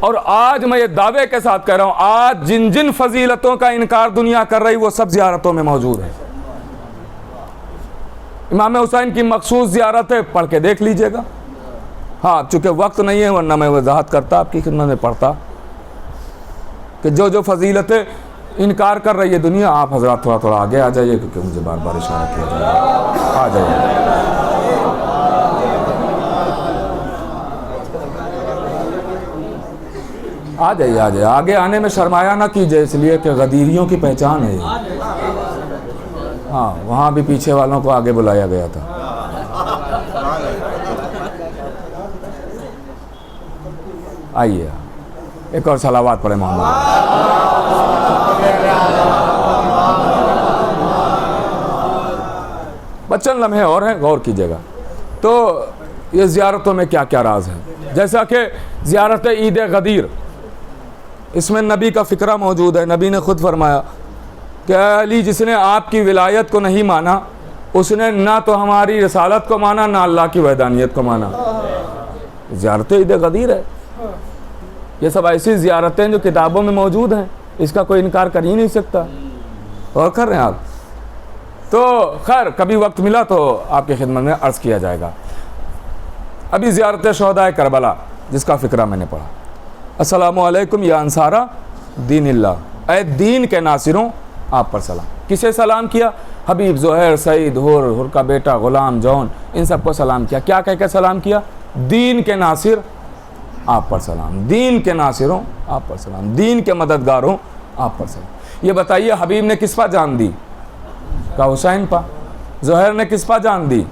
और आज मैं ये दावे के साथ कह रहा हूँ, आज जिन जिन फजीलतों का इनकार दुनिया कर रही वो सब ज़ियारतों में मौजूद है। इमाम हुसैन की मखसूस ज़ियारत है, पढ़ के देख लीजिएगा। हाँ चूँकि वक्त नहीं है, वरना मैं वजाहत करता, आपकी खिदमत में पढ़ता कि जो जो फजीलतें इनकार कर रही है दुनिया, आप हजरात थोड़ा थोड़ा आगे आ जाइए, क्योंकि मुझे बार बार इशारा किया जा रहा है। आ जाइए, आ जाइए, आ जाइए। आगे आने में शर्माया ना कीजिए, इसलिए कि गदीरियों की पहचान है। हाँ वहाँ भी पीछे वालों को आगे बुलाया गया था। आइए एक और सलावात पढ़े मोहम्मद। बच्चन लम्हे और हैं, गौर कीजिएगा। तो ये ज़ियारतों में क्या क्या राज है, जैसा कि ज़ियारत ईद गदीर, इसमें नबी का फ़िक्रा मौजूद है। नबी ने खुद फरमाया कि अली जिसने आपकी विलायत को नहीं माना, उसने ना तो हमारी रसालत को माना, ना अल्लाह की वहदानियत को माना। ज़ियारत ईद गदीर है। ये सब ऐसी ज़ियारतें जो किताबों में मौजूद हैं, इसका कोई इनकार कर ही नहीं सकता। और कर रहे हैं आप तो खैर कभी वक्त मिला तो आपकी खिदमत में अर्ज़ किया जाएगा। अभी ज़ियारत शोहदाए करबला जिसका फ़िक्रा मैंने पढ़ा, अस्सलामु अलैकुम या अंसारा दीनिल्लाह, ऐ दीन के नासिरों आप पर सलाम। किसे सलाम किया? हबीब, ज़ुहैर, सईद, हुर का बेटा, ग़ुलाम, जौन, इन सबको सलाम किया। क्या कह के सलाम किया? दीन के नासिर आप पर सलाम, दीन के नासिरों आप पर सलाम, दीन के मददगारों आप पर सलाम। ये बताइए हबीब ने किस पर जान दी? का हुसैन पा। ज़ुहैर ने किस पर जान दी?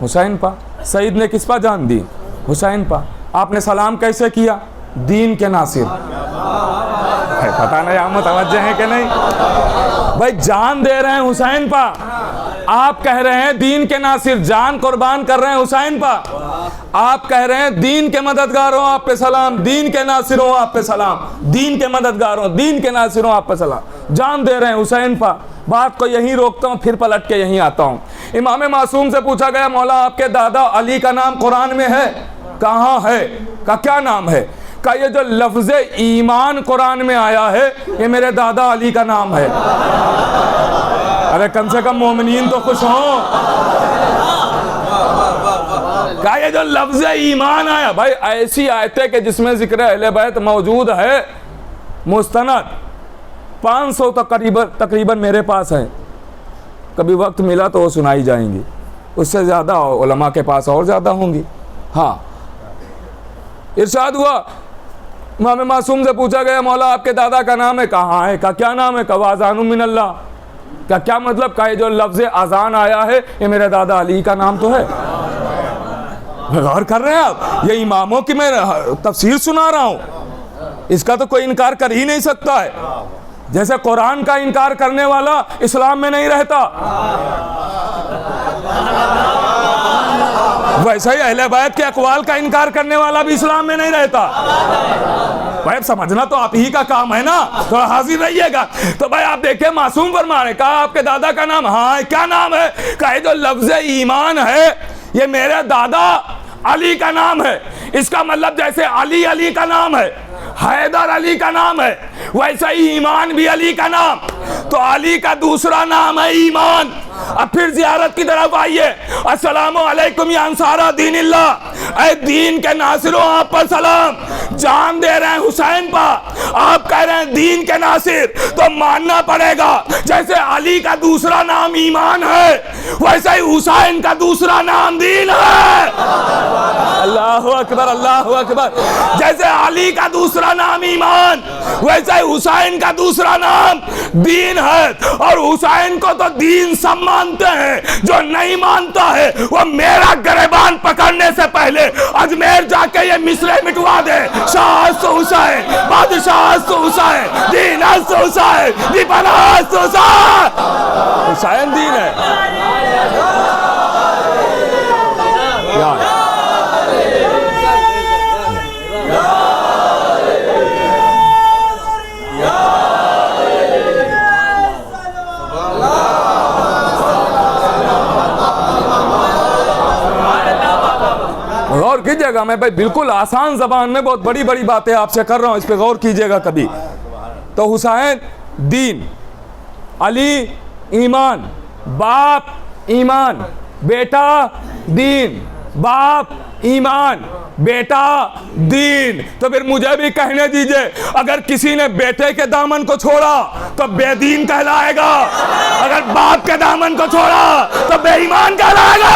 हुसैन पा। सईद ने किस पर जान दी? हुसैन पा। आपने सलाम कैसे किया? दीन के नासिर। पता नहीं आप मुतवज्जे हैं कि नहीं? भाई जान दे रहे हैं हुसैन पा, आप कह रहे हैं दीन के नासिर, जान कुर्बान कर रहे हैं हुसैन पा। आप कह रहे हैं दीन के मददगारों आप पे सलाम, दीन के नासिरों आप पे सलाम, दीन के मददगारों, दीन के नासिरों आप पे सलाम। जान दे रहे हैं हुसैन पा। बात को यहीं रोकता हूँ, फिर पलट के यहीं आता हूँ। इमाम मासूम से पूछा गया, मौला आपके दादा अली का नाम कुरान में है? कहाँ है? का क्या नाम है? का ये जो लफ्ज़ ईमान कुरान में आया है ये मेरे दादा अली का नाम है। अरे कम से कम मोमिनीन तो खुश हों। का ये जो लफ्ज़ ईमान आया, भाई ऐसी आयतें कि जिसमें जिक्र अहले बैत मौजूद है मुस्तनद 500 तकरीबन मेरे पास है। कभी वक्त मिला तो वो सुनाई जाएंगी, उससे ज़्यादा उलमा के पास और ज़्यादा होंगी। हाँ, इरशाद हुआ, इमाम मासूम से पूछा गया, मौला आपके दादा का नाम है? कहाँ है? का क्या नाम है? कवा अज़ानुम मिनल्लाह। का क्या मतलब? का ये जो लफ्ज़ अज़ान आया है ये मेरे दादा अली का नाम तो है। गौर कर रहे हैं आप? ये इमामों की मैं तफसीर सुना रहा हूँ, इसका तो कोई इनकार कर ही नहीं सकता है। जैसे कुरान का इनकार करने वाला इस्लाम में नहीं रहता, वैसे ही अहले बैत के अक़वाल का इनकार करने वाला भी इस्लाम में नहीं रहता। भाई समझना तो आप ही का काम है ना, थोड़ा हाजिर रहिएगा। तो भाई आप देखिए, मासूम फरमा ने कहा आपके दादा का नाम? हाँ, क्या नाम है? कहे जो लफ्ज़ ईमान है ये मेरे दादा अली का नाम है। इसका मतलब जैसे अली का नाम है, हैदर अली का नाम है, वैसा ही ईमान भी अली का नाम। तो अली का दूसरा नाम है ईमान। अब फिर जियारत की तरफ आइए। अस्सलामु अलैकुम या अंसारा दीनिल्लाह, ऐ दीन के नासिरों आप पर सलाम। जान दे रहे हैं हुसैन पर, आप कह रहे हैं दीन के नासिर, तो मानना पड़ेगा जैसे अली का दूसरा नाम ईमान है वैसे ही हुसैन का दूसरा नाम दीन है। अल्लाहु अकबर, अल्लाहु अकबर। जैसे अली का दूसरा नाम ईमान वैसे ही हुसैन का दूसरा नाम दीन है। और हुसैन को तो दीन सब मानते हैं, जो नहीं मानता है वो मेरा गिरबान पकड़ने से पहले अजमेर जाके ये मिसरे मिटवा दे। शाह हुसैन, बादशाह हुसैन, दीन हुसैन, दीपना हुसैन। हुसैन दीन है। गौर कीजिएगा, मैं भाई बिल्कुल आसान ज़बान में बहुत बड़ी बड़ी बातें आपसे कर रहा हूँ, इस पे गौर कीजिएगा कभी। तो हुसैन दीन, अली ईमान, बाप ईमान, बेटा दीन, बाप ईमान, बेटा दीन। तो फिर मुझे भी कहने दीजिए, अगर किसी ने बेटे के दामन को छोड़ा तो बेदीन कहलाएगा, अगर बाप के दामन को छोड़ा तो बेईमान कहलाएगा।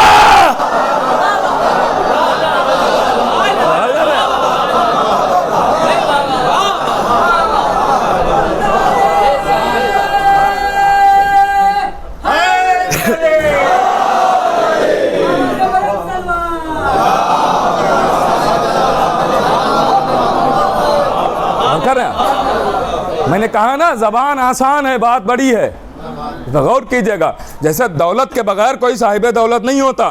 मैंने कहा ना, जबान आसान है, बात बड़ी है। तो गौर कीजिएगा, जैसे दौलत के बगैर कोई साहिब दौलत नहीं होता,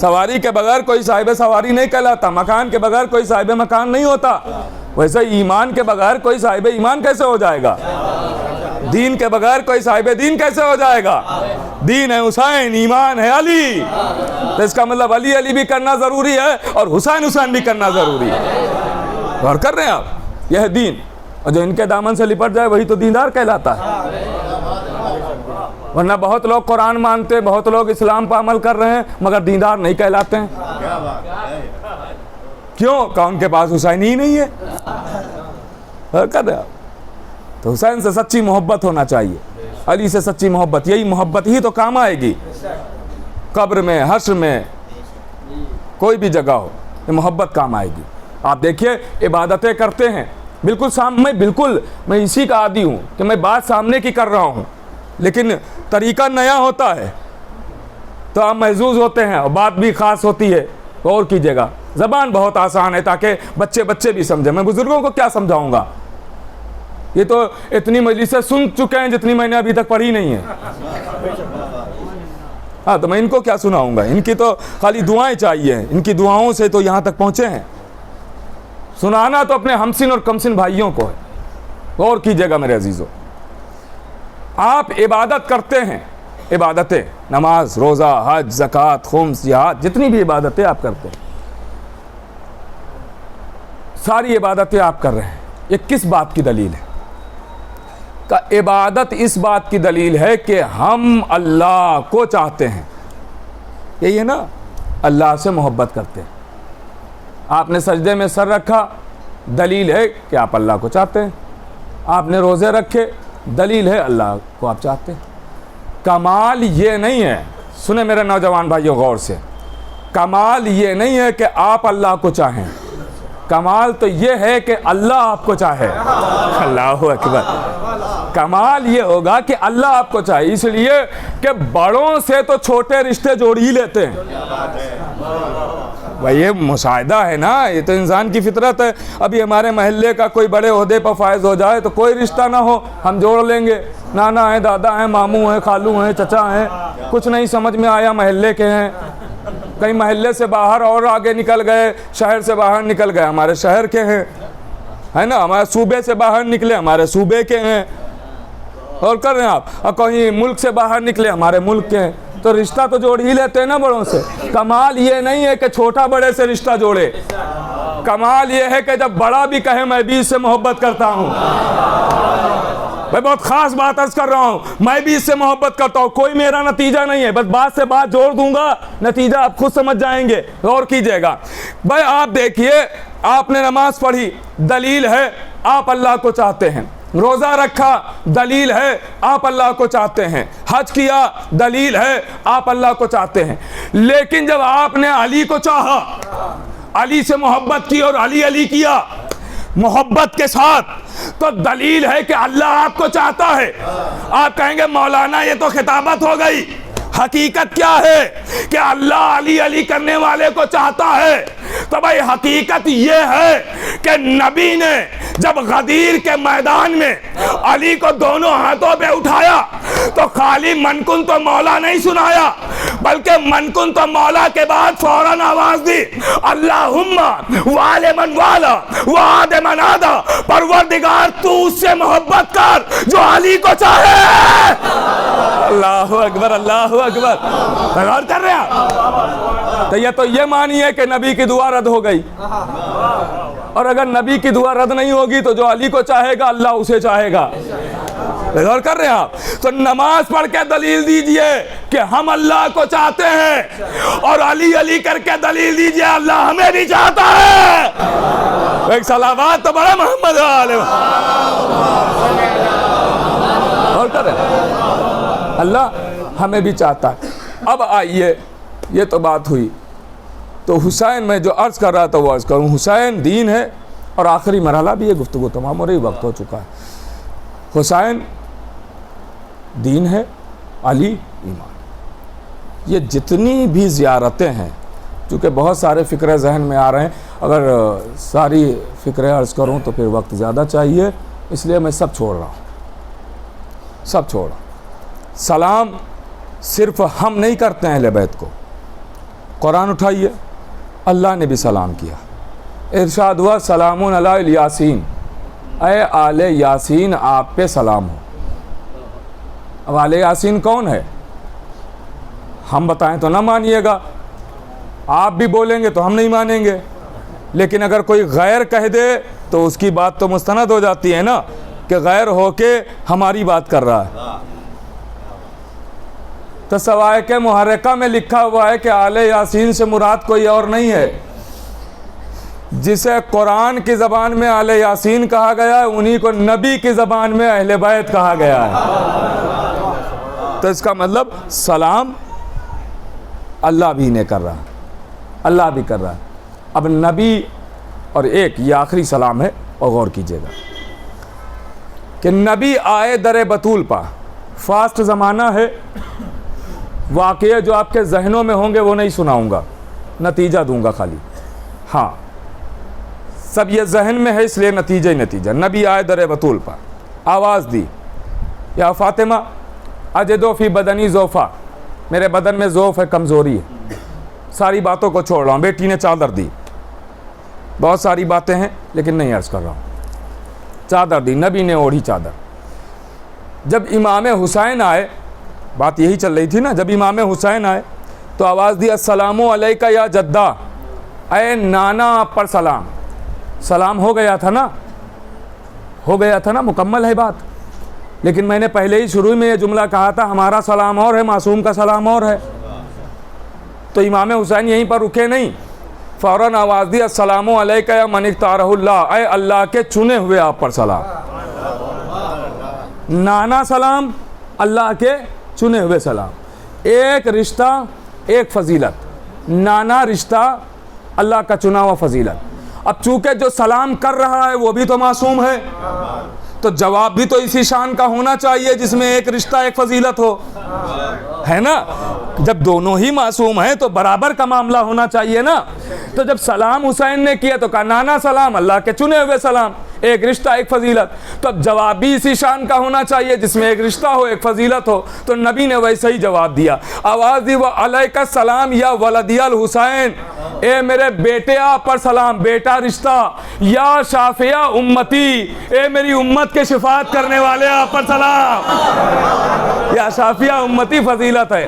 सवारी के बगैर कोई साहिब सवारी नहीं कहलाता, मकान के बगैर कोई साहिब मकान नहीं होता, वैसे ईमान के बगैर कोई साहिब ईमान कैसे हो जाएगा? दीन के बगैर कोई साहिब दीन कैसे हो जाएगा? दीन है हुसैन, ईमान है अली। तो इसका मतलब अली अली भी करना ज़रूरी है और हुसैन हुसैन भी करना ज़रूरी है। गौर कर रहे हैं आप? यह है दीन, और जो इनके दामन से लिपट जाए वही तो दीनदार कहलाता है। वरना बहुत लोग कुरान मानते, बहुत लोग इस्लाम पर अमल कर रहे हैं, मगर दीनदार नहीं कहलाते हैं। क्यों? क्या उनके पास हुसैन ही नहीं है? कर रहे आप? तो हुसैन से सच्ची मोहब्बत होना चाहिए, अली से सच्ची मोहब्बत, यही मोहब्बत ही तो काम आएगी। कब्र में, हश्र में, कोई भी जगह हो, ये मोहब्बत काम आएगी। आप देखिए, इबादतें करते हैं, बिल्कुल मैं इसी का आदी हूँ कि मैं बात सामने की कर रहा हूँ, लेकिन तरीका नया होता है तो आप महजूज होते हैं और बात भी ख़ास होती है। गौर कीजिएगा, ज़बान बहुत आसान है ताकि बच्चे भी समझें। मैं बुज़ुर्गों को क्या समझाऊँगा? ये तो इतनी मजलिसें सुन चुके हैं जितनी मैंने अभी तक पढ़ी नहीं है। हाँ, तो मैं इनको क्या सुनाऊँगा? इनकी तो खाली दुआएं चाहिए, इनकी दुआओं से तो यहाँ तक पहुँचे हैं। सुनाना तो अपने हमसिन और कमसिन भाइयों को है। गौर कीजिएगा मेरे अजीज़ों, आप इबादत करते हैं, इबादतें, नमाज, रोज़ा, हज, ज़कात, खुम्स, जिहाद, जितनी भी इबादतें आप करते हैं, सारी इबादतें आप कर रहे हैं, ये किस बात की दलील है? का इबादत इस बात की दलील है कि हम अल्लाह को चाहते हैं, यही है ना, अल्लाह से मोहब्बत करते हैं। आपने सजदे में सर रखा, दलील है कि आप अल्लाह को चाहते हैं। आपने रोज़े रखे, दलील है अल्लाह को आप चाहते हैं। कमाल ये नहीं है, सुने मेरे नौजवान भाइयों गौर से, कमाल ये नहीं है कि आप अल्लाह को चाहें, कमाल तो ये है कि अल्लाह आपको चाहे। अल्लाह अकबर। कमाल ये होगा कि अल्लाह आपको चाहे, इसलिए कि बड़ों से तो छोटे रिश्ते जोड़ ही लेते हैं। भाई ये मुशाहिदा है ना, ये तो इंसान की फितरत है। अभी हमारे महल्ले का कोई बड़े ओहदे पर फायज हो जाए तो कोई रिश्ता ना हो, हम जोड़ लेंगे। नाना है, दादा हैं, मामू हैं, खालू हैं, चचा हैं, कुछ नहीं समझ में आया महल्ले के हैं, कहीं महल्ले से बाहर और आगे निकल गए, शहर से बाहर निकल गए, हमारे शहर के हैं, है ना, हमारे सूबे से बाहर निकले, हमारे सूबे के हैं, और कर रहे हैं आप, और कहीं मुल्क से बाहर निकले, हमारे मुल्क के हैं, तो रिश्ता तो जोड़ ही लेते हैं ना बड़ों से। कमाल ये नहीं है कि छोटा बड़े से रिश्ता जोड़े, कमाल ये है कि जब बड़ा भी कहे मैं भी इससे मोहब्बत करता हूँ। मैं बहुत खास बात अर्ज कर रहा हूँ, मैं भी इससे मोहब्बत करता हूँ, कोई मेरा नतीजा नहीं है, बस बात से बात जोड़ दूंगा, नतीजा आप खुद समझ जाएंगे, गौर कीजिएगा। भाई आप देखिए, आपने नमाज पढ़ी, दलील है आप अल्लाह को चाहते हैं। रोज़ा रखा, दलील है आप अल्लाह को चाहते हैं। हज किया, दलील है आप अल्लाह को चाहते हैं। लेकिन जब आपने अली को चाहा, अली से मोहब्बत की और अली अली किया मोहब्बत के साथ, तो दलील है कि अल्लाह आपको चाहता है। आप कहेंगे मौलाना ये तो खिताबत हो गई, हकीकत क्या है कि अल्लाह अली अली करने वाले को चाहता है। तो भाई हकीकत ये है कि नबी ने जब गदीर के मैदान में अली को दोनों हाथों पे उठाया तो खाली मनकुन तो मौला नहीं सुनाया, बल्कि मनकुन तो मौला के बाद फौरन आवाज दी, अल्लाहुम्मा वाले मन वाला वादे मन आदा, परवरदिगार तू उससे मोहब्बत कर जो अली को चाहे। अल्लाह अकबर, अल्लाह अकबर। गौर कर रहे हैं? तो ये मानिए कि नबी की दुआ रद्द हो गई, और अगर नबी की दुआ रद्द नहीं होगी तो जो अली को चाहेगा अल्लाह उसे चाहेगा। गौर कर रहे हैं आप? तो नमाज पढ़ के दलील दीजिए कि हम अल्लाह को चाहते हैं, और अली अली करके दलील दीजिए अल्लाह हमें भी चाहता है। एक सलावत तो बड़ा मोहम्मद वाले। गौर कर रहे हैं? अल्लाह हमें भी चाहता है। अब आइए, ये तो बात हुई, तो हुसैन में जो अर्ज़ कर रहा था वो अर्ज़ करूँ। हुसैन दीन है और आखिरी मरहला भी है, गुफ्तगू तमाम हो रही, वक्त हो चुका है। हुसैन दीन है, अली ईमान। ये जितनी भी ज़ियारतें हैं, चूँकि बहुत सारे फ़िक्रे जहन में आ रहे हैं, अगर सारी फ़िक्रे अर्ज़ करूँ तो फिर वक्त ज़्यादा चाहिए, इसलिए मैं सब छोड़ रहा हूँ, सब छोड़। सलाम सिर्फ हम नहीं करते हैं अहले बैत को, कुरान उठाइए, अल्लाह ने भी सलाम किया। इरशाद हुआ सलामुन अला यासीन, ए आले यासीन आप पे सलाम हो। अब आले यासीन कौन है? हम बताएं तो ना मानिएगा, आप भी बोलेंगे तो हम नहीं मानेंगे, लेकिन अगर कोई गैर कह दे तो उसकी बात तो मुस्तनद हो जाती है ना, कि गैर होके हमारी बात कर रहा है। तो सवाए के मुहर्रिका में लिखा हुआ है कि आले यासीन से मुराद कोई और नहीं है, जिसे कुरान की ज़बान में आले यासीन कहा गया है, उन्हीं को नबी की ज़बान में अहले बैत कहा गया है। तो इसका मतलब सलाम अल्लाह भी ने कर रहा है, अल्लाह भी कर रहा है। अब नबी और एक ये आखिरी सलाम है, और गौर कीजिएगा कि नबी आए दर बतूल पा, फास्ट ज़माना है, वाक़ये जो आपके जहनों में होंगे वो नहीं सुनाऊंगा, नतीजा दूंगा खाली। हाँ, सब ये जहन में है, इसलिए नतीजा ही नतीजा। नबी आए दर बतूल पा, आवाज़ दी, या फ़ातिमा अजदो फ़ी बदनी ज़ोफ़ा, मेरे बदन में ज़ोफ़ है, कमज़ोरी है, सारी बातों को छोड़ रहा हूँ। बेटी ने चादर दी, बहुत सारी बातें हैं लेकिन नहीं अर्ज़ कर रहा हूँ। चादर दी, नबी ने ओढ़ी चादर। जब इमाम हुसैन आए, बात यही चल रही थी ना। जब इमाम हुसैन आए तो आवाज़ दी अस्सलामु अलैका या जद्दा, ऐ नाना आप पर सलाम। सलाम हो गया था ना, हो गया था ना, मुकम्मल है बात। लेकिन मैंने पहले ही शुरू में ये जुमला कहा था, हमारा सलाम और है, मासूम का सलाम और है। तो इमाम हुसैन यहीं पर रुके नहीं, फ़ौरन आवाज़ दी अस्सलामु अलैका या मन इख्तारहुल्लाह, ऐ अल्लाह के चुने हुए आप पर सलाम। नाना सलाम, अल्लाह के चुने हुए सलाम। एक रिश्ता एक फजीलत, नाना रिश्ता अल्लाह का चुना हुआ फजीलत। अब चूंकि जो सलाम कर रहा है वो भी तो मासूम है, तो जवाब भी तो इसी शान का होना चाहिए जिसमें एक रिश्ता एक फजीलत हो, है ना। जब दोनों ही मासूम हैं तो बराबर का मामला होना चाहिए ना। तो जब सलाम हुसैन ने किया तो कहा नाना सलाम, अल्लाह के चुने हुए सलाम, एक रिश्ता एक फजीलत। तो अब जवाब भी इसी शान का होना चाहिए जिसमें एक रिश्ता हो एक फजीलत हो। तो नबी ने वैसे ही जवाब दिया, आवाज़ दी व अलैका सलाम या वलदियल हुसैन, ए मेरे बेटे आप पर सलाम, बेटा रिश्ता, या शाफिया उम्मती, ए मेरी उम्मत के शिफात करने वाले आप पर सलाम। या शाफिया उम्मती फजीलत है।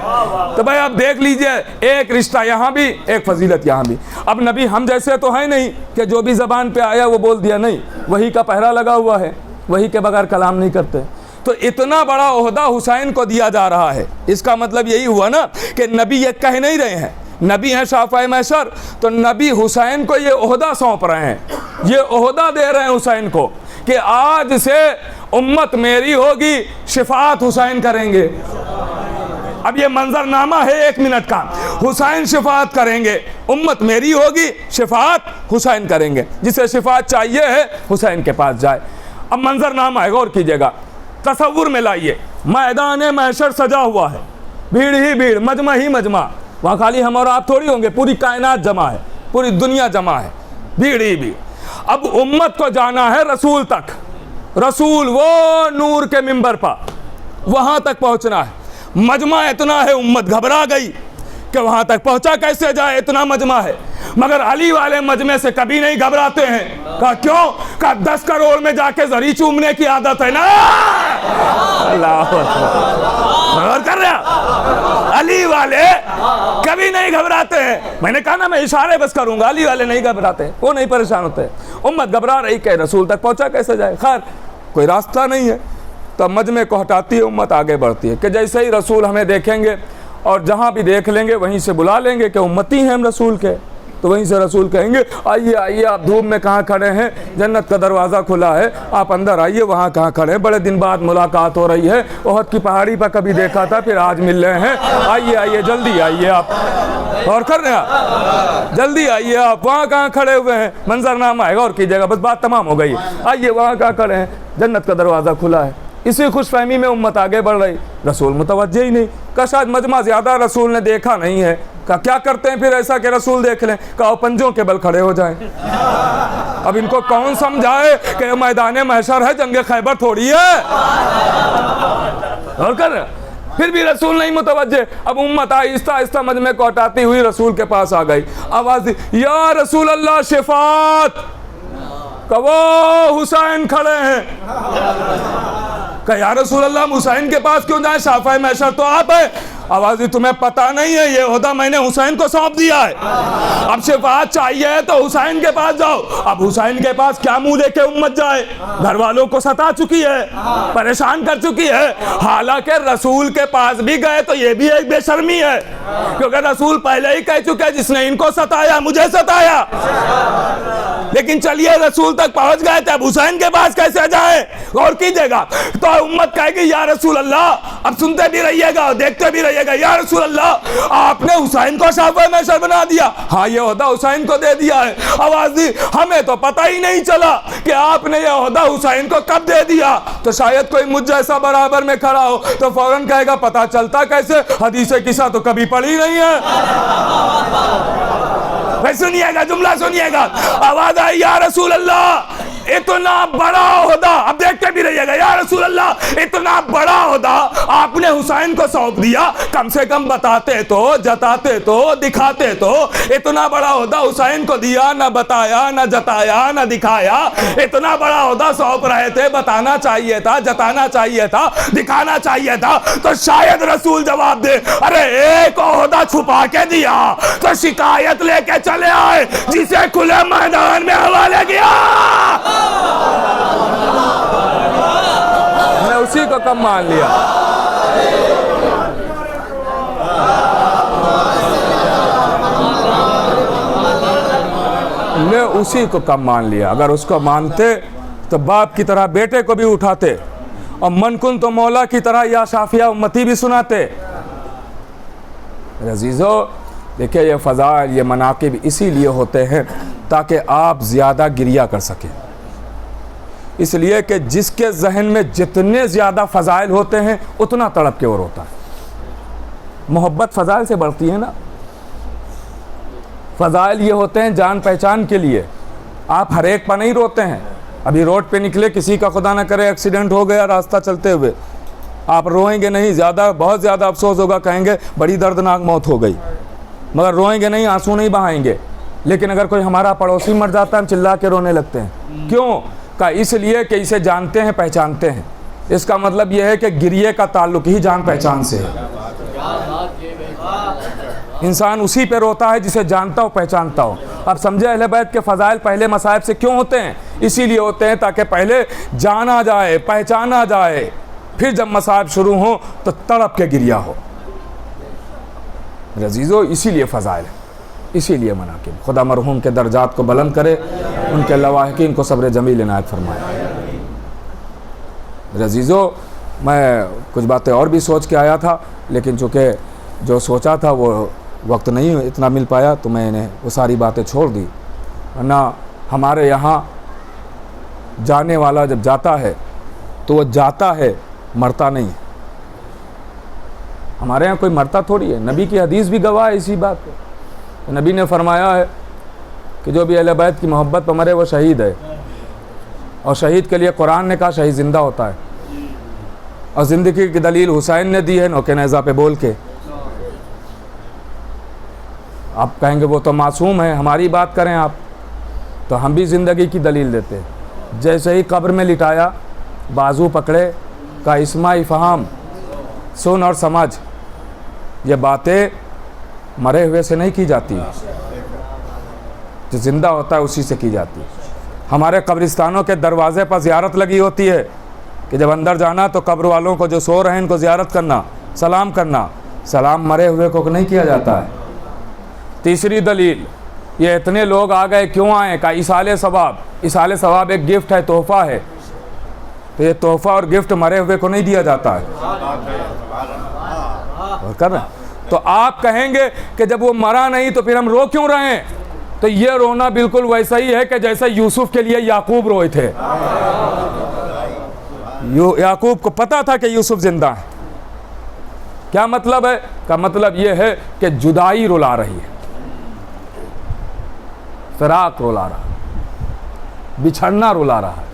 तो भाई आप देख लीजिए, एक रिश्ता यहाँ भी, एक फजीलत यहाँ भी। अब नबी हम जैसे तो है नहीं कि जो भी ज़बान पे आया वो बोल दिया, नहीं, वही का पहरा लगा हुआ है, वही के बगैर कलाम नहीं करते। तो इतना बड़ा ओहदा हुसैन को दिया जा रहा है, इसका मतलब यही हुआ ना कि नबी ये कह नहीं रहे हैं, नबी हैं शाफ़ाए महशर, तो नबी हुसैन को ये ओहदा सौंप रहे हैं, ये ओहदा दे रहे हैं हुसैन को कि आज से उम्मत मेरी होगी, शिफात हुसैन करेंगे। अब ये मंजरनामा है 1 मिनट का, हुसैन शिफात करेंगे, उम्मत मेरी होगी, शिफात हुसैन करेंगे। जिसे शिफात चाहिए है हुसैन के पास जाए। अब मंजरनामा है, गौर कीजिएगा, तसव्वुर में लाइए, मैदान महशर सजा हुआ है, भीड़ ही भीड़, मजमा ही मजमा, वहाँ खाली हम और आप थोड़ी होंगे, पूरी कायनात जमा है, पूरी दुनिया जमा है, भीड़ ही भीड़। अब उम्मत को जाना है रसूल तक, रसूल वो नूर के मिंबर पर, वहाँ तक पहुँचना है। मजमा इतना है, उम्मत घबरा गई कि वहाँ तक पहुँचा कैसे जाए, इतना मजमा है। मगर अली वाले मजमे से कभी नहीं घबराते हैं। कहा क्यों? कहा 10 करोड़ में जाके जरी चूमने की आदत है ना। अल्लाह कर रहा, अली वाले कभी नहीं घबराते हैं। मैंने कहा ना मैं इशारे बस करूंगा, अली वाले नहीं घबराते, वो नहीं परेशान होते। उम्मत घबरा रही कि रसूल तक पहुँचा कैसे जाए, खैर कोई रास्ता नहीं है। तो मजमे को हटाती है, उम्मत आगे बढ़ती है कि जैसे ही रसूल हमें देखेंगे और जहाँ भी देख लेंगे वहीं से बुला लेंगे कि उम्मती हैं हम रसूल के। तो वहीं से रसूल कहेंगे आइए आइए, आप धूप में कहाँ खड़े हैं, जन्नत का दरवाज़ा खुला है, आप अंदर आइए, वहाँ कहाँ खड़े हैं, बड़े दिन बाद मुलाकात हो रही है, ओहद की पहाड़ी पर कभी देखा था, फिर आज मिल रहे हैं, आइए आइए जल्दी आइए आप। और कर रहे हैं, जल्दी आइए आप, वहाँ कहाँ खड़े हुए हैं, मंजरनामा है, और कीजिएगा, बस बात तमाम हो गई। आइए वहाँ कहाँ खड़े हैं, जन्नत का दरवाज़ा खुला है। इसी खुशफहमी में उम्मत आगे बढ़ रही, रसूल मुतवज्जे ही नहीं। का शायद मजमा ज़्यादा रसूल ने देखा नहीं है। का क्या करते हैं फिर ऐसा कि रसूल देख लें, का पंजों के बल खड़े हो जाएं। अब इनको कौन समझाए कि मैदान महशर है, जंग खैबर थोड़ी है। और कर फिर भी रसूल नहीं मुतवज्जे। अब उम्मत आहिस्ता आहिस्ता मजमे को हटाती हुई रसूल के पास आ गई, आवाज़ दी या रसूल अल्लाह शिफात। वो हुसैन खड़े हैं। कहा या रसूल अल्लाह हुसैन के पास क्यों जाए, शाफ़ाए महशर तो आप है। आवाज़ तुम्हें पता नहीं है, ये ओहदा मैंने हुसैन को सौंप दिया है। अब शिफात चाहिए तो हुसैन के पास जाओ। अब हुसैन के पास क्या मुंह लेके उम्मत जाए, घर वालों को सता चुकी है, परेशान कर चुकी है। हालांकि रसूल के पास भी गए तो ये भी एक बेशर्मी है, क्योंकि रसूल पहले ही कह चुके हैं जिसने इनको सताया मुझे सताया। लेकिन चलिए रसूल तक पहुंच गए थे, अब हुसैन के पास कैसे जाए। गौर कीजिएगा, तो उम्मत कहेगी या रसूल अल्लाह, अब सुनते भी रहिएगा देखते भी रहिएगा, या रसूल अल्लाह आपने हुसैन को शाफ़ाए महशर बना दिया। हाँ ये ओहदा हुसैन को दे दिया है। आवाज़ दी हमें तो पता ही नहीं चला कि आपने ये ओहदा हुसैन को कब दे दिया। तो शायद कोई मुझ जैसा बराबर में खड़ा हो तो फौरन कहेगा पता चलता कैसे, हदीसे किस्सा तो कभी पढ़ी नहीं है। भाई सुनिएगा, जुमला सुनिएगा। आवाज़ आई या रसूल अल्लाह, इतना बड़ा ओहदा, अब देखते भी रहिएगा, या रसूल अल्लाह इतना बड़ा ओहदा आपने हुसैन को सौंप दिया, कम से कम बताते तो, जताते तो, दिखाते तो। इतना बड़ा ओहदा हुसैन को दिया, ना बताया, ना जताया, ना दिखाया। इतना बड़ा ओहदा सौंप रहे थे, बताना चाहिए था, जताना चाहिए था, दिखाना चाहिए था। तो शायद रसूल जवाब दे, अरे एक ओहदा छुपा के दिया तो शिकायत लेके चले आए जिसे खुले मैदान में हवाले किया। मैं उसी को कम मान लिया। मैं उसी को कम मान लिया। अगर उसको मानते तो बाप की तरह बेटे को भी उठाते और मनकुन तो मौला की तरह या शाफिया उम्मती भी सुनाते। अजीज़ो देखिए, ये फ़ज़ाइल, ये मनाक़िब इसीलिए होते हैं ताकि आप ज़्यादा गिरिया कर सकें। इसलिए कि जिसके जहन में जितने ज़्यादा फ़ज़ाइल होते हैं उतना तड़प के और होता है। मोहब्बत फ़ज़ाइल से बढ़ती है ना। फ़ज़ाइल ये होते हैं जान पहचान के लिए। आप हर एक पर नहीं रोते हैं। अभी रोड पे निकले, किसी का खुदा ना करे एक्सीडेंट हो गया रास्ता चलते हुए, आप रोएंगे नहीं, ज़्यादा बहुत ज़्यादा अफसोस होगा, कहेंगे बड़ी दर्दनाक मौत हो गई, मगर रोएंगे नहीं, आंसू नहीं बहाएंगे। लेकिन अगर कोई हमारा पड़ोसी मर जाता है, हम चिल्ला के रोने लगते हैं। क्यों? का इसलिए कि इसे जानते हैं, पहचानते हैं। इसका मतलब यह है कि गिरिए का ताल्लुक ही जान पहचान से है। इंसान उसी पे रोता है जिसे जानता हो, पहचानता हो। अब समझे अहले बैत के फ़ज़ाइल पहले मसाइब से क्यों होते हैं? इसीलिए होते हैं ताकि पहले जाना जाए, पहचाना जाए, फिर जब मसाइब शुरू हो तो तड़प के गिरिया हो। अज़ीज़ो इसीलिए फ़ज़ाइल है, इसीलिए मनाक़िब। खुदा मरहूम के दर्जात को बुलंद करे, उनके लवाहिकीन को सब्र जमील इनायत फरमाए। अज़ीज़ो मैं कुछ बातें और भी सोच के आया था, लेकिन चूँकि जो सोचा था वो वक्त नहीं इतना मिल पाया तो मैंने वो सारी बातें छोड़ दी। वरना हमारे यहाँ जाने वाला जब जाता है तो वो जाता है, मरता नहीं। हमारे यहाँ कोई मरता थोड़ी है। नबी की हदीस भी गवाह है इसी बात पे। तो नबी ने फरमाया है कि जो भी अहले बैत की मोहब्बत पर मरे वो शहीद है। और शहीद के लिए कुरान ने कहा शहीद ज़िंदा होता है। और ज़िंदगी की दलील हुसैन ने दी है नौके नेज़ा पे बोल के। आप कहेंगे वो तो मासूम है, हमारी बात करें आप, तो हम भी ज़िंदगी की दलील देते हैं। जैसे ही कब्र में लिटाया, बाजू पकड़े, का इस्मा इफ़हाम, सुन और समझ। ये बातें मरे हुए से नहीं की जाती, जो ज़िंदा होता है उसी से की जाती है। हमारे कब्रिस्तानों के दरवाज़े पर ज़ियारत लगी होती है कि जब अंदर जाना तो कब्र वालों को जो सो रहे हैं इनको ज़ियारत करना, सलाम करना। सलाम मरे हुए को नहीं किया जाता है। तीसरी दलील, ये इतने लोग आ गए क्यों आए? का इसाले सवाब। इसाले सवाब एक गिफ्ट है, तोहफ़ा है। तो ये तोहफ़ा और गिफ्ट मरे हुए को नहीं दिया जाता है। और कर रहे तो आप कहेंगे कि जब वो मरा नहीं तो फिर हम रो क्यों रहे हैं? तो ये रोना बिल्कुल वैसा ही है कि जैसे यूसुफ के लिए याकूब रोए थे। याकूब को पता था कि यूसुफ जिंदा है। क्या मतलब है? का मतलब ये है कि जुदाई रुला रही है, फिराक रुला रहा, बिछड़ना रुला रहा है,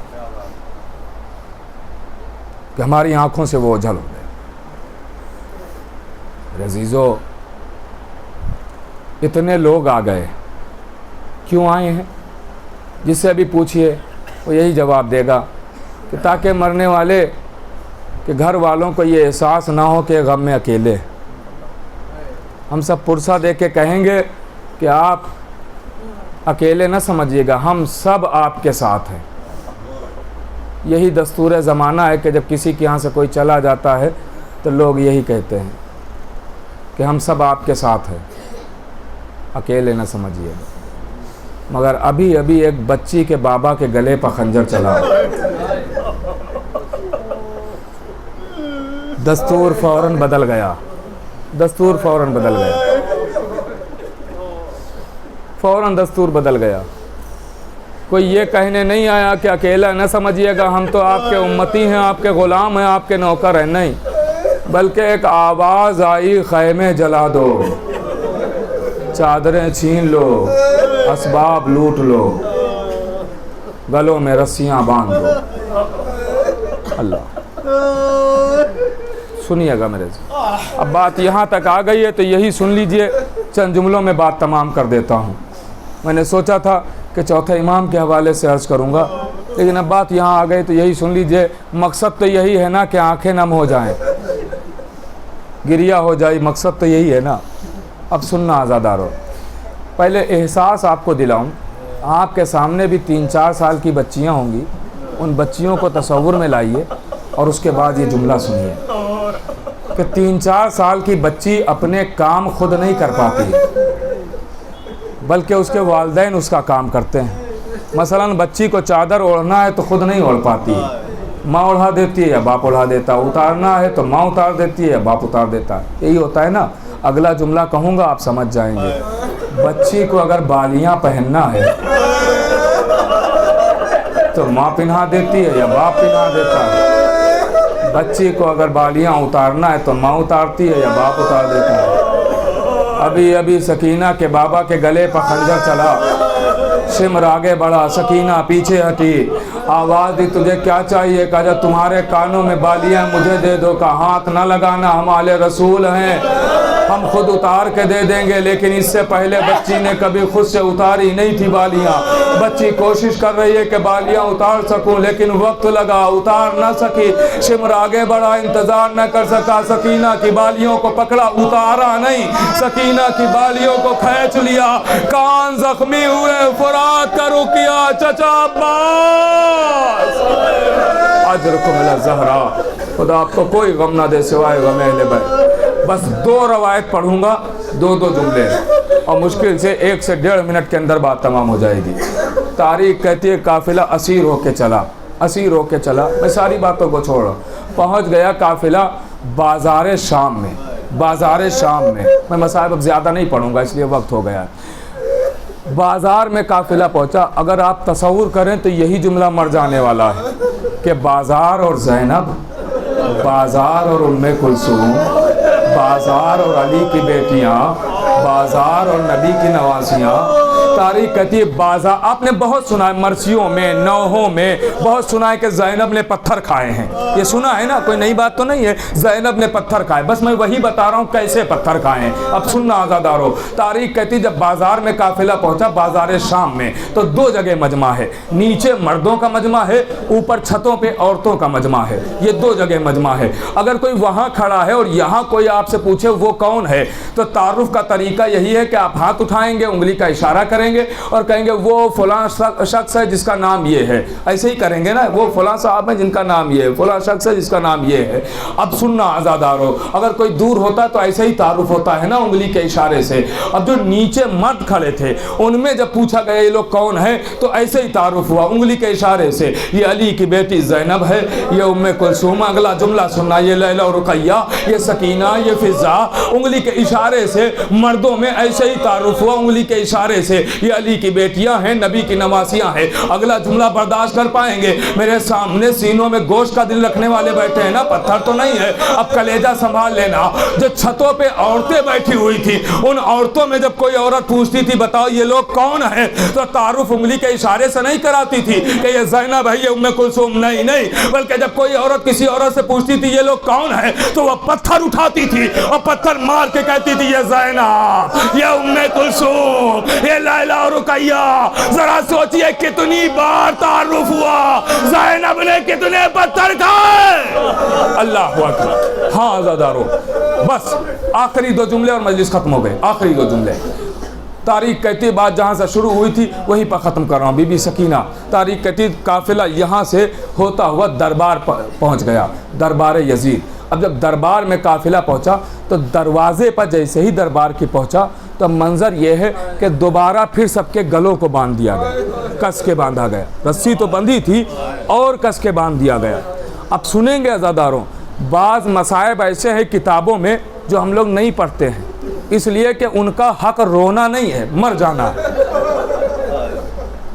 कि हमारी आंखों से वो ओझल हो गए। अज़ीज़ो इतने लोग आ गए, क्यों आए हैं? जिससे अभी पूछिए वो यही जवाब देगा कि ताकि मरने वाले के घर वालों को ये एहसास ना हो कि गम में अकेले। हम सब पुरसा दे के कहेंगे कि आप अकेले न समझिएगा, हम सब आपके साथ हैं। यही दस्तूर ज़माना है कि जब किसी के यहाँ से कोई चला जाता है तो लोग यही कहते हैं कि हम सब आपके साथ हैं, अकेले न समझिएगा। मगर अभी अभी एक बच्ची के बाबा के गले पर खंजर चला, दस्तूर फ़ौरन बदल गया। दस्तूर फ़ौरन बदल गया, फ़ौरन दस्तूर बदल गया। कोई ये कहने नहीं आया कि अकेला न समझिएगा, हम तो आपके उम्मती हैं, आपके ग़ुलाम हैं, आपके नौकर हैं। नहीं, बल्कि एक आवाज़ आई, ख़ैमे जला दो, चादरें छीन लो, असबाब लूट लो। गलों में रस्सियां बांध दो। अल्लाह, सुनिएगा मेरे से। अब बात यहाँ तक आ गई है तो यही सुन लीजिए, चंद जुमलों में बात तमाम कर देता हूँ। मैंने सोचा था कि चौथे इमाम के हवाले से अर्ज़ करूँगा, लेकिन अब बात यहाँ आ गई तो यही सुन लीजिए। मकसद तो यही है ना कि आंखें नम हो जाएं, गिरिया हो जाए, मकसद तो यही है ना। अब सुनना आज़ादारो, पहले एहसास आपको दिलाऊं, आपके सामने भी 3-4 साल की बच्चियाँ होंगी, उन बच्चियों को तसव्वुर में लाइए और उसके बाद ये जुमला सुनिए कि 3-4 साल की बच्ची अपने काम खुद नहीं कर पाती, बल्कि उसके वालिदैन उसका काम करते हैं। मसलन बच्ची को चादर ओढ़ना है तो खुद नहीं ओढ़ पाती है, माँ ओढ़ा देती है या बाप ओढ़ा देता है। उतारना है तो माँ उतार देती है या बाप उतार देता है। यही होता है ना। अगला जुमला कहूँगा आप समझ जाएंगे। बच्ची को अगर बालियाँ पहनना है तो माँ पहना देती है या बाप पहना देता है। बच्ची को अगर बालियाँ उतारना है तो माँ उतारती है या बाप उतार देता है। अभी अभी सकीना के बाबा के गले पर खंजर चला, सिमर आगे बढ़ा, सकीना पीछे हटी, आवाज़ दी तुझे क्या चाहिए? कहा जब तुम्हारे कानों में बालियाँ मुझे दे दो। का हाथ न लगाना, हम आले रसूल हैं, हम खुद उतार के दे देंगे। लेकिन इससे पहले बच्ची ने कभी खुद से उतारी नहीं थी बालियाँ। बच्ची कोशिश कर रही है कि बालियाँ उतार सकूं, लेकिन वक्त लगा, उतार न सकी। सिमर आगे बढ़ा, इंतजार न कर सका, सकीना की बालियों को पकड़ा, उतारा नहीं, सकीना की बालियों को खींच लिया। कान जख्मी हुए, फुरात का रुकिया, चचा अब्बास अजरकुम अला ज़हरा, खुदा आपको कोई गम ना दे सिवाय गम अहले बैत। बस 2 रवायत पढ़ूंगा, 2 जुमले, और मुश्किल से 1 से 1.5 मिनट के अंदर बात तमाम हो जाएगी। तारीख कहती है काफिला असीर होके चला, असीर होके चला। मैं सारी बातों को छोड़, पहुंच गया काफिला बाज़ार शाम में। बाज़ार शाम में मैं मसाइब अब ज़्यादा नहीं पढ़ूंगा इसलिए वक्त हो गया। बाज़ार में काफिला पहुंचा। अगर आप तसव्वुर करें तो यही जुमला मर जाने वाला है कि बाज़ार और ज़ैनब, बाज़ार और उम्मे कुलसूम, बाज़ार और अली की बेटियां, बाज़ार और नबी की नवासियां। तारीख कहती है बाज़ार, आपने बहुत सुना है मरसियों में, नौहों में बहुत सुना है कि ज़ैनब ने पत्थर खाए हैं। ये सुना है ना, कोई नई बात तो नहीं है। ज़ैनब ने पत्थर खाए, बस मैं वही बता रहा हूँ कैसे पत्थर खाए हैं। अब सुनना आज़ादारो, तारीख कहती जब बाज़ार में काफिला पहुँचा, बाज़ार शाम में, तो 2 जगह मजमा है। नीचे मर्दों का मजमा है, ऊपर छतों पे औरतों का मजमा है। ये 2 जगह मजमा है। अगर कोई वहाँ खड़ा है और यहाँ कोई आपसे पूछे वो कौन है, तो तारुफ का तरीका यही है कि आप हाथ उठाएंगे, उंगली का इशारा करेंगे और कहेंगे वो फलां शख्स है जिसका नाम ये है। ऐसे ही करेंगे ना, वो फलां साहब है जिनका नाम ये है, फलां शख्स है जिसका नाम ये है। अब सुनना आज़ादारो, अगर कोई दूर होता तो ऐसे ही तारुफ होता है ना, उंगली के इशारे से। अब जो नीचे मर्द खड़े थे उनमें जब पूछा गया ये लोग कौन है, तो ऐसे ही तारुफ हुआ उंगली के इशारे से। ये अली की बेटी ज़ैनब है, ये उम्मे कुलसूम। अगला जुमला सुनना, ये लैला और रुकैया, ये सकीना, ये फिजा। उंगली के इशारे से मर्दों में ऐसे ही तारुफ हुआ उंगली के इशारे से। ये अली की बेटियां हैं, नबी की नवासियां हैं। अगला जुमला बर्दाश्त कर पाएंगे? मेरे सामने सीनों में गोश्त का दिल रखने वाले बैठे हैं ना, पत्थर तो नहीं है। अब कलेजा संभाल लेना। जो छतों पे औरतें बैठी हुई थी, उन औरतों में जब कोई औरत पूछती थी बताओ ये लोग कौन है, तो तारुफ उंगली के इशारे से नहीं कराती थी कि ये ज़ैनब है, ये उम्मे कुलसूम। नहीं नहीं, बल्कि जब कोई औरत किसी औरत से पूछती थी ये लोग कौन है, तो वह पत्थर उठाती थी और पत्थर मार के कहती थी ये ज़ैनब, ये उम्मे कुलसूम, ये लैला और रुकैया। जरा सोचिए कितनी बार तारुफ हुआ, ज़ैनब ने कितने पत्थर खाए। अल्लाह अकबर। हाँ आज़ादारो, बस आखिरी 2 जुमले और मजलिस खत्म हो गए। आखिरी 2 जुमले। तारीख कहती बात जहाँ से शुरू हुई थी वहीं पर ख़त्म कर रहा हूँ। बीबी सकीना, तारीख कहती काफिला यहाँ से होता हुआ दरबार पहुँच गया, दरबार यजीद। अब जब दरबार में काफिला पहुँचा तो दरवाजे पर जैसे ही दरबार की पहुँचा तो मंजर ये है कि दोबारा फिर सबके गलों को बांध दिया गया, कस के बांधा गया। रस्सी तो बंधी थी और कस के बांध दिया गया। अब सुनेंगे अज़ादारों, बाज़ मसाइब ऐसे हैं किताबों में जो हम लोग नहीं पढ़ते हैं, इसलिए कि उनका हक रोना नहीं है, मर जाना है।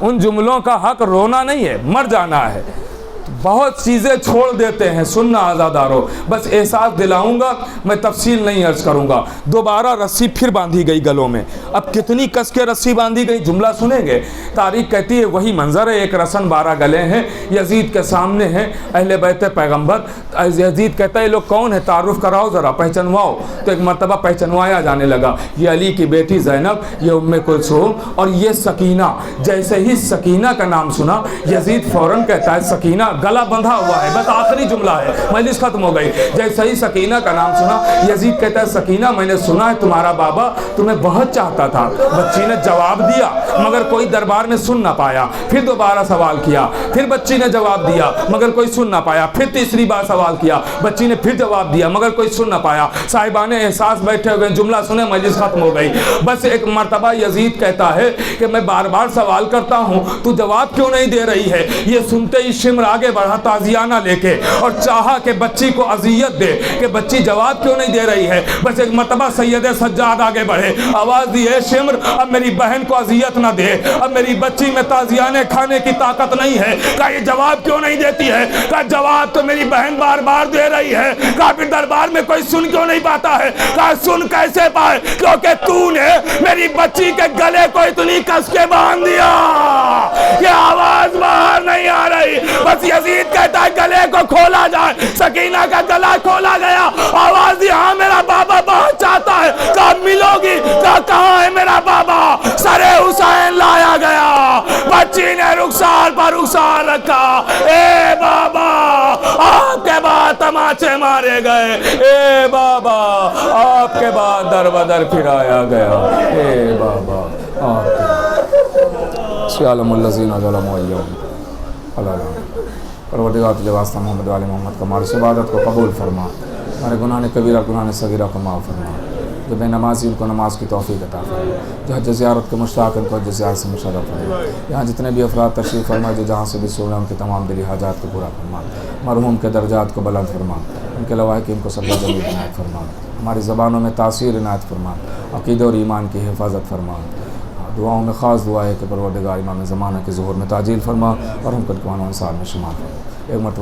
उन जुमलों का हक रोना नहीं है, मर जाना है। बहुत चीज़ें छोड़ देते हैं। सुनना आज़ादारो, बस एहसास दिलाऊंगा, मैं तफसील नहीं अर्ज करूंगा। दोबारा रस्सी फिर बांधी गई गलों में। अब कितनी कस के रस्सी बांधी गई, जुमला सुनेंगे। तारीख कहती है वही मंजर है, एक रसन 12 गले हैं, यजीद के सामने हैं अहले बैत पैगंबर। यजीद कहता है ये लोग कौन है, तारुफ कराओ ज़रा, पहचानवाओ। तो एक मरतबा पहचानवाया जाने लगा, ये अली की बेटी ज़ैनब, ये उम्मे कुलसूम और ये सकीना। जैसे ही सकीना का नाम सुना, यजीद फ़ौरन कहता है सकीना, गला बंधा हुआ है, बस आखिरी जुमला है, मजलिस खत्म हो गई। जैसे ही सकीना का नाम सुना, यजीद कहता है सकीना मैंने सुना है तुम्हारा बाबा तुम्हें बहुत चाहता था। बच्ची ने जवाब दिया मगर कोई दरबार में सुन ना पाया। फिर दोबारा सवाल किया, फिर बच्ची ने जवाब दिया मगर कोई सुन ना पाया। फिर तीसरी बार सवाल किया, बच्ची ने फिर जवाब दिया मगर कोई सुन ना पाया। साहिबाने एहसास बैठे हुए, जुमला सुने, मजलिस खत्म हो गई। बस एक मरतबा यजीद कहता है कि मैं बार बार सवाल करता हूँ, तू जवाब क्यों नहीं दे रही है। ये सुनते ही शिम्र आगे बढ़ा ताजियाना लेके और चाहा कि बच्ची को अजियत दे कि बच्ची जवाब क्यों नहीं दे रही है। बस एक मरतबा सैयद सज्जाद आगे बढ़े, आवाज़ दी है शिम्र अब मेरी बहन को अजियत ना दे, अब मेरी बच्ची में ताजियाने खाने की ताकत नहीं है। कहा ये जवाब क्यों नहीं देती है। कहा जवाब तो मेरी बहन बार बार दे रही है। कहा फिर दरबार में कोई सुन क्यों नहीं पाता है। कहा सुन कैसे पाए, क्योंकि तूने मेरी बच्ची के गले को इतनी कस के बांध दिया कि आवाज बाहर नहीं आ रही। बस यजीद कहता है गले को खोला जाए। सकीना का गला खोला गया, आवाज दी हाँ मेरा बाबा बहुत चाहता है। कहा मिलोगी, कहाँ है मेरा बाबा। सरे हुसैन लाया गया, बच्ची ने रुखसार पर रुखसार रखा। ए बाबा आपके बाद तमाचे मारे गए, ए बाबा आपके बाद दर बदर फिराया गया, ए बाबा परवरदिगार तुझे वास्ता मोहम्मद वाले मोहम्मद का हमारी इबादत को कबूल फरमा, हमारे गुनाह ने कबीरा गुनाह ने सगीरा को माफ़ फरमा। जो बेनमाजी उनको नमाज की तौफीक अता फरमा, जो हज ज़ियारत के मुश्ताक़ उनको हज ज़ियारत से मुशर्रफ फरमा। यहाँ जितने भी अफराद तशरीफ़ फरमा जो जहाँ से भी सोए उनके तमाम दिली हाजात को पूरा फरमा, मरहूम के दर्जात को बुलंद फरमा, उनके लवाहिक़ को सब जमील इनायत फरमा, हमारी ज़बानों में तासीर इनायत फरमा, अक़ीदा और ईमान की हिफाजत फरमा। दुआओं में ख़ास दुआ है कि परवरदिगार इमाम ज़माना के ज़ुहूर में ताजील फरमा और हम कल क़ुरान में शुमार फरमा। एक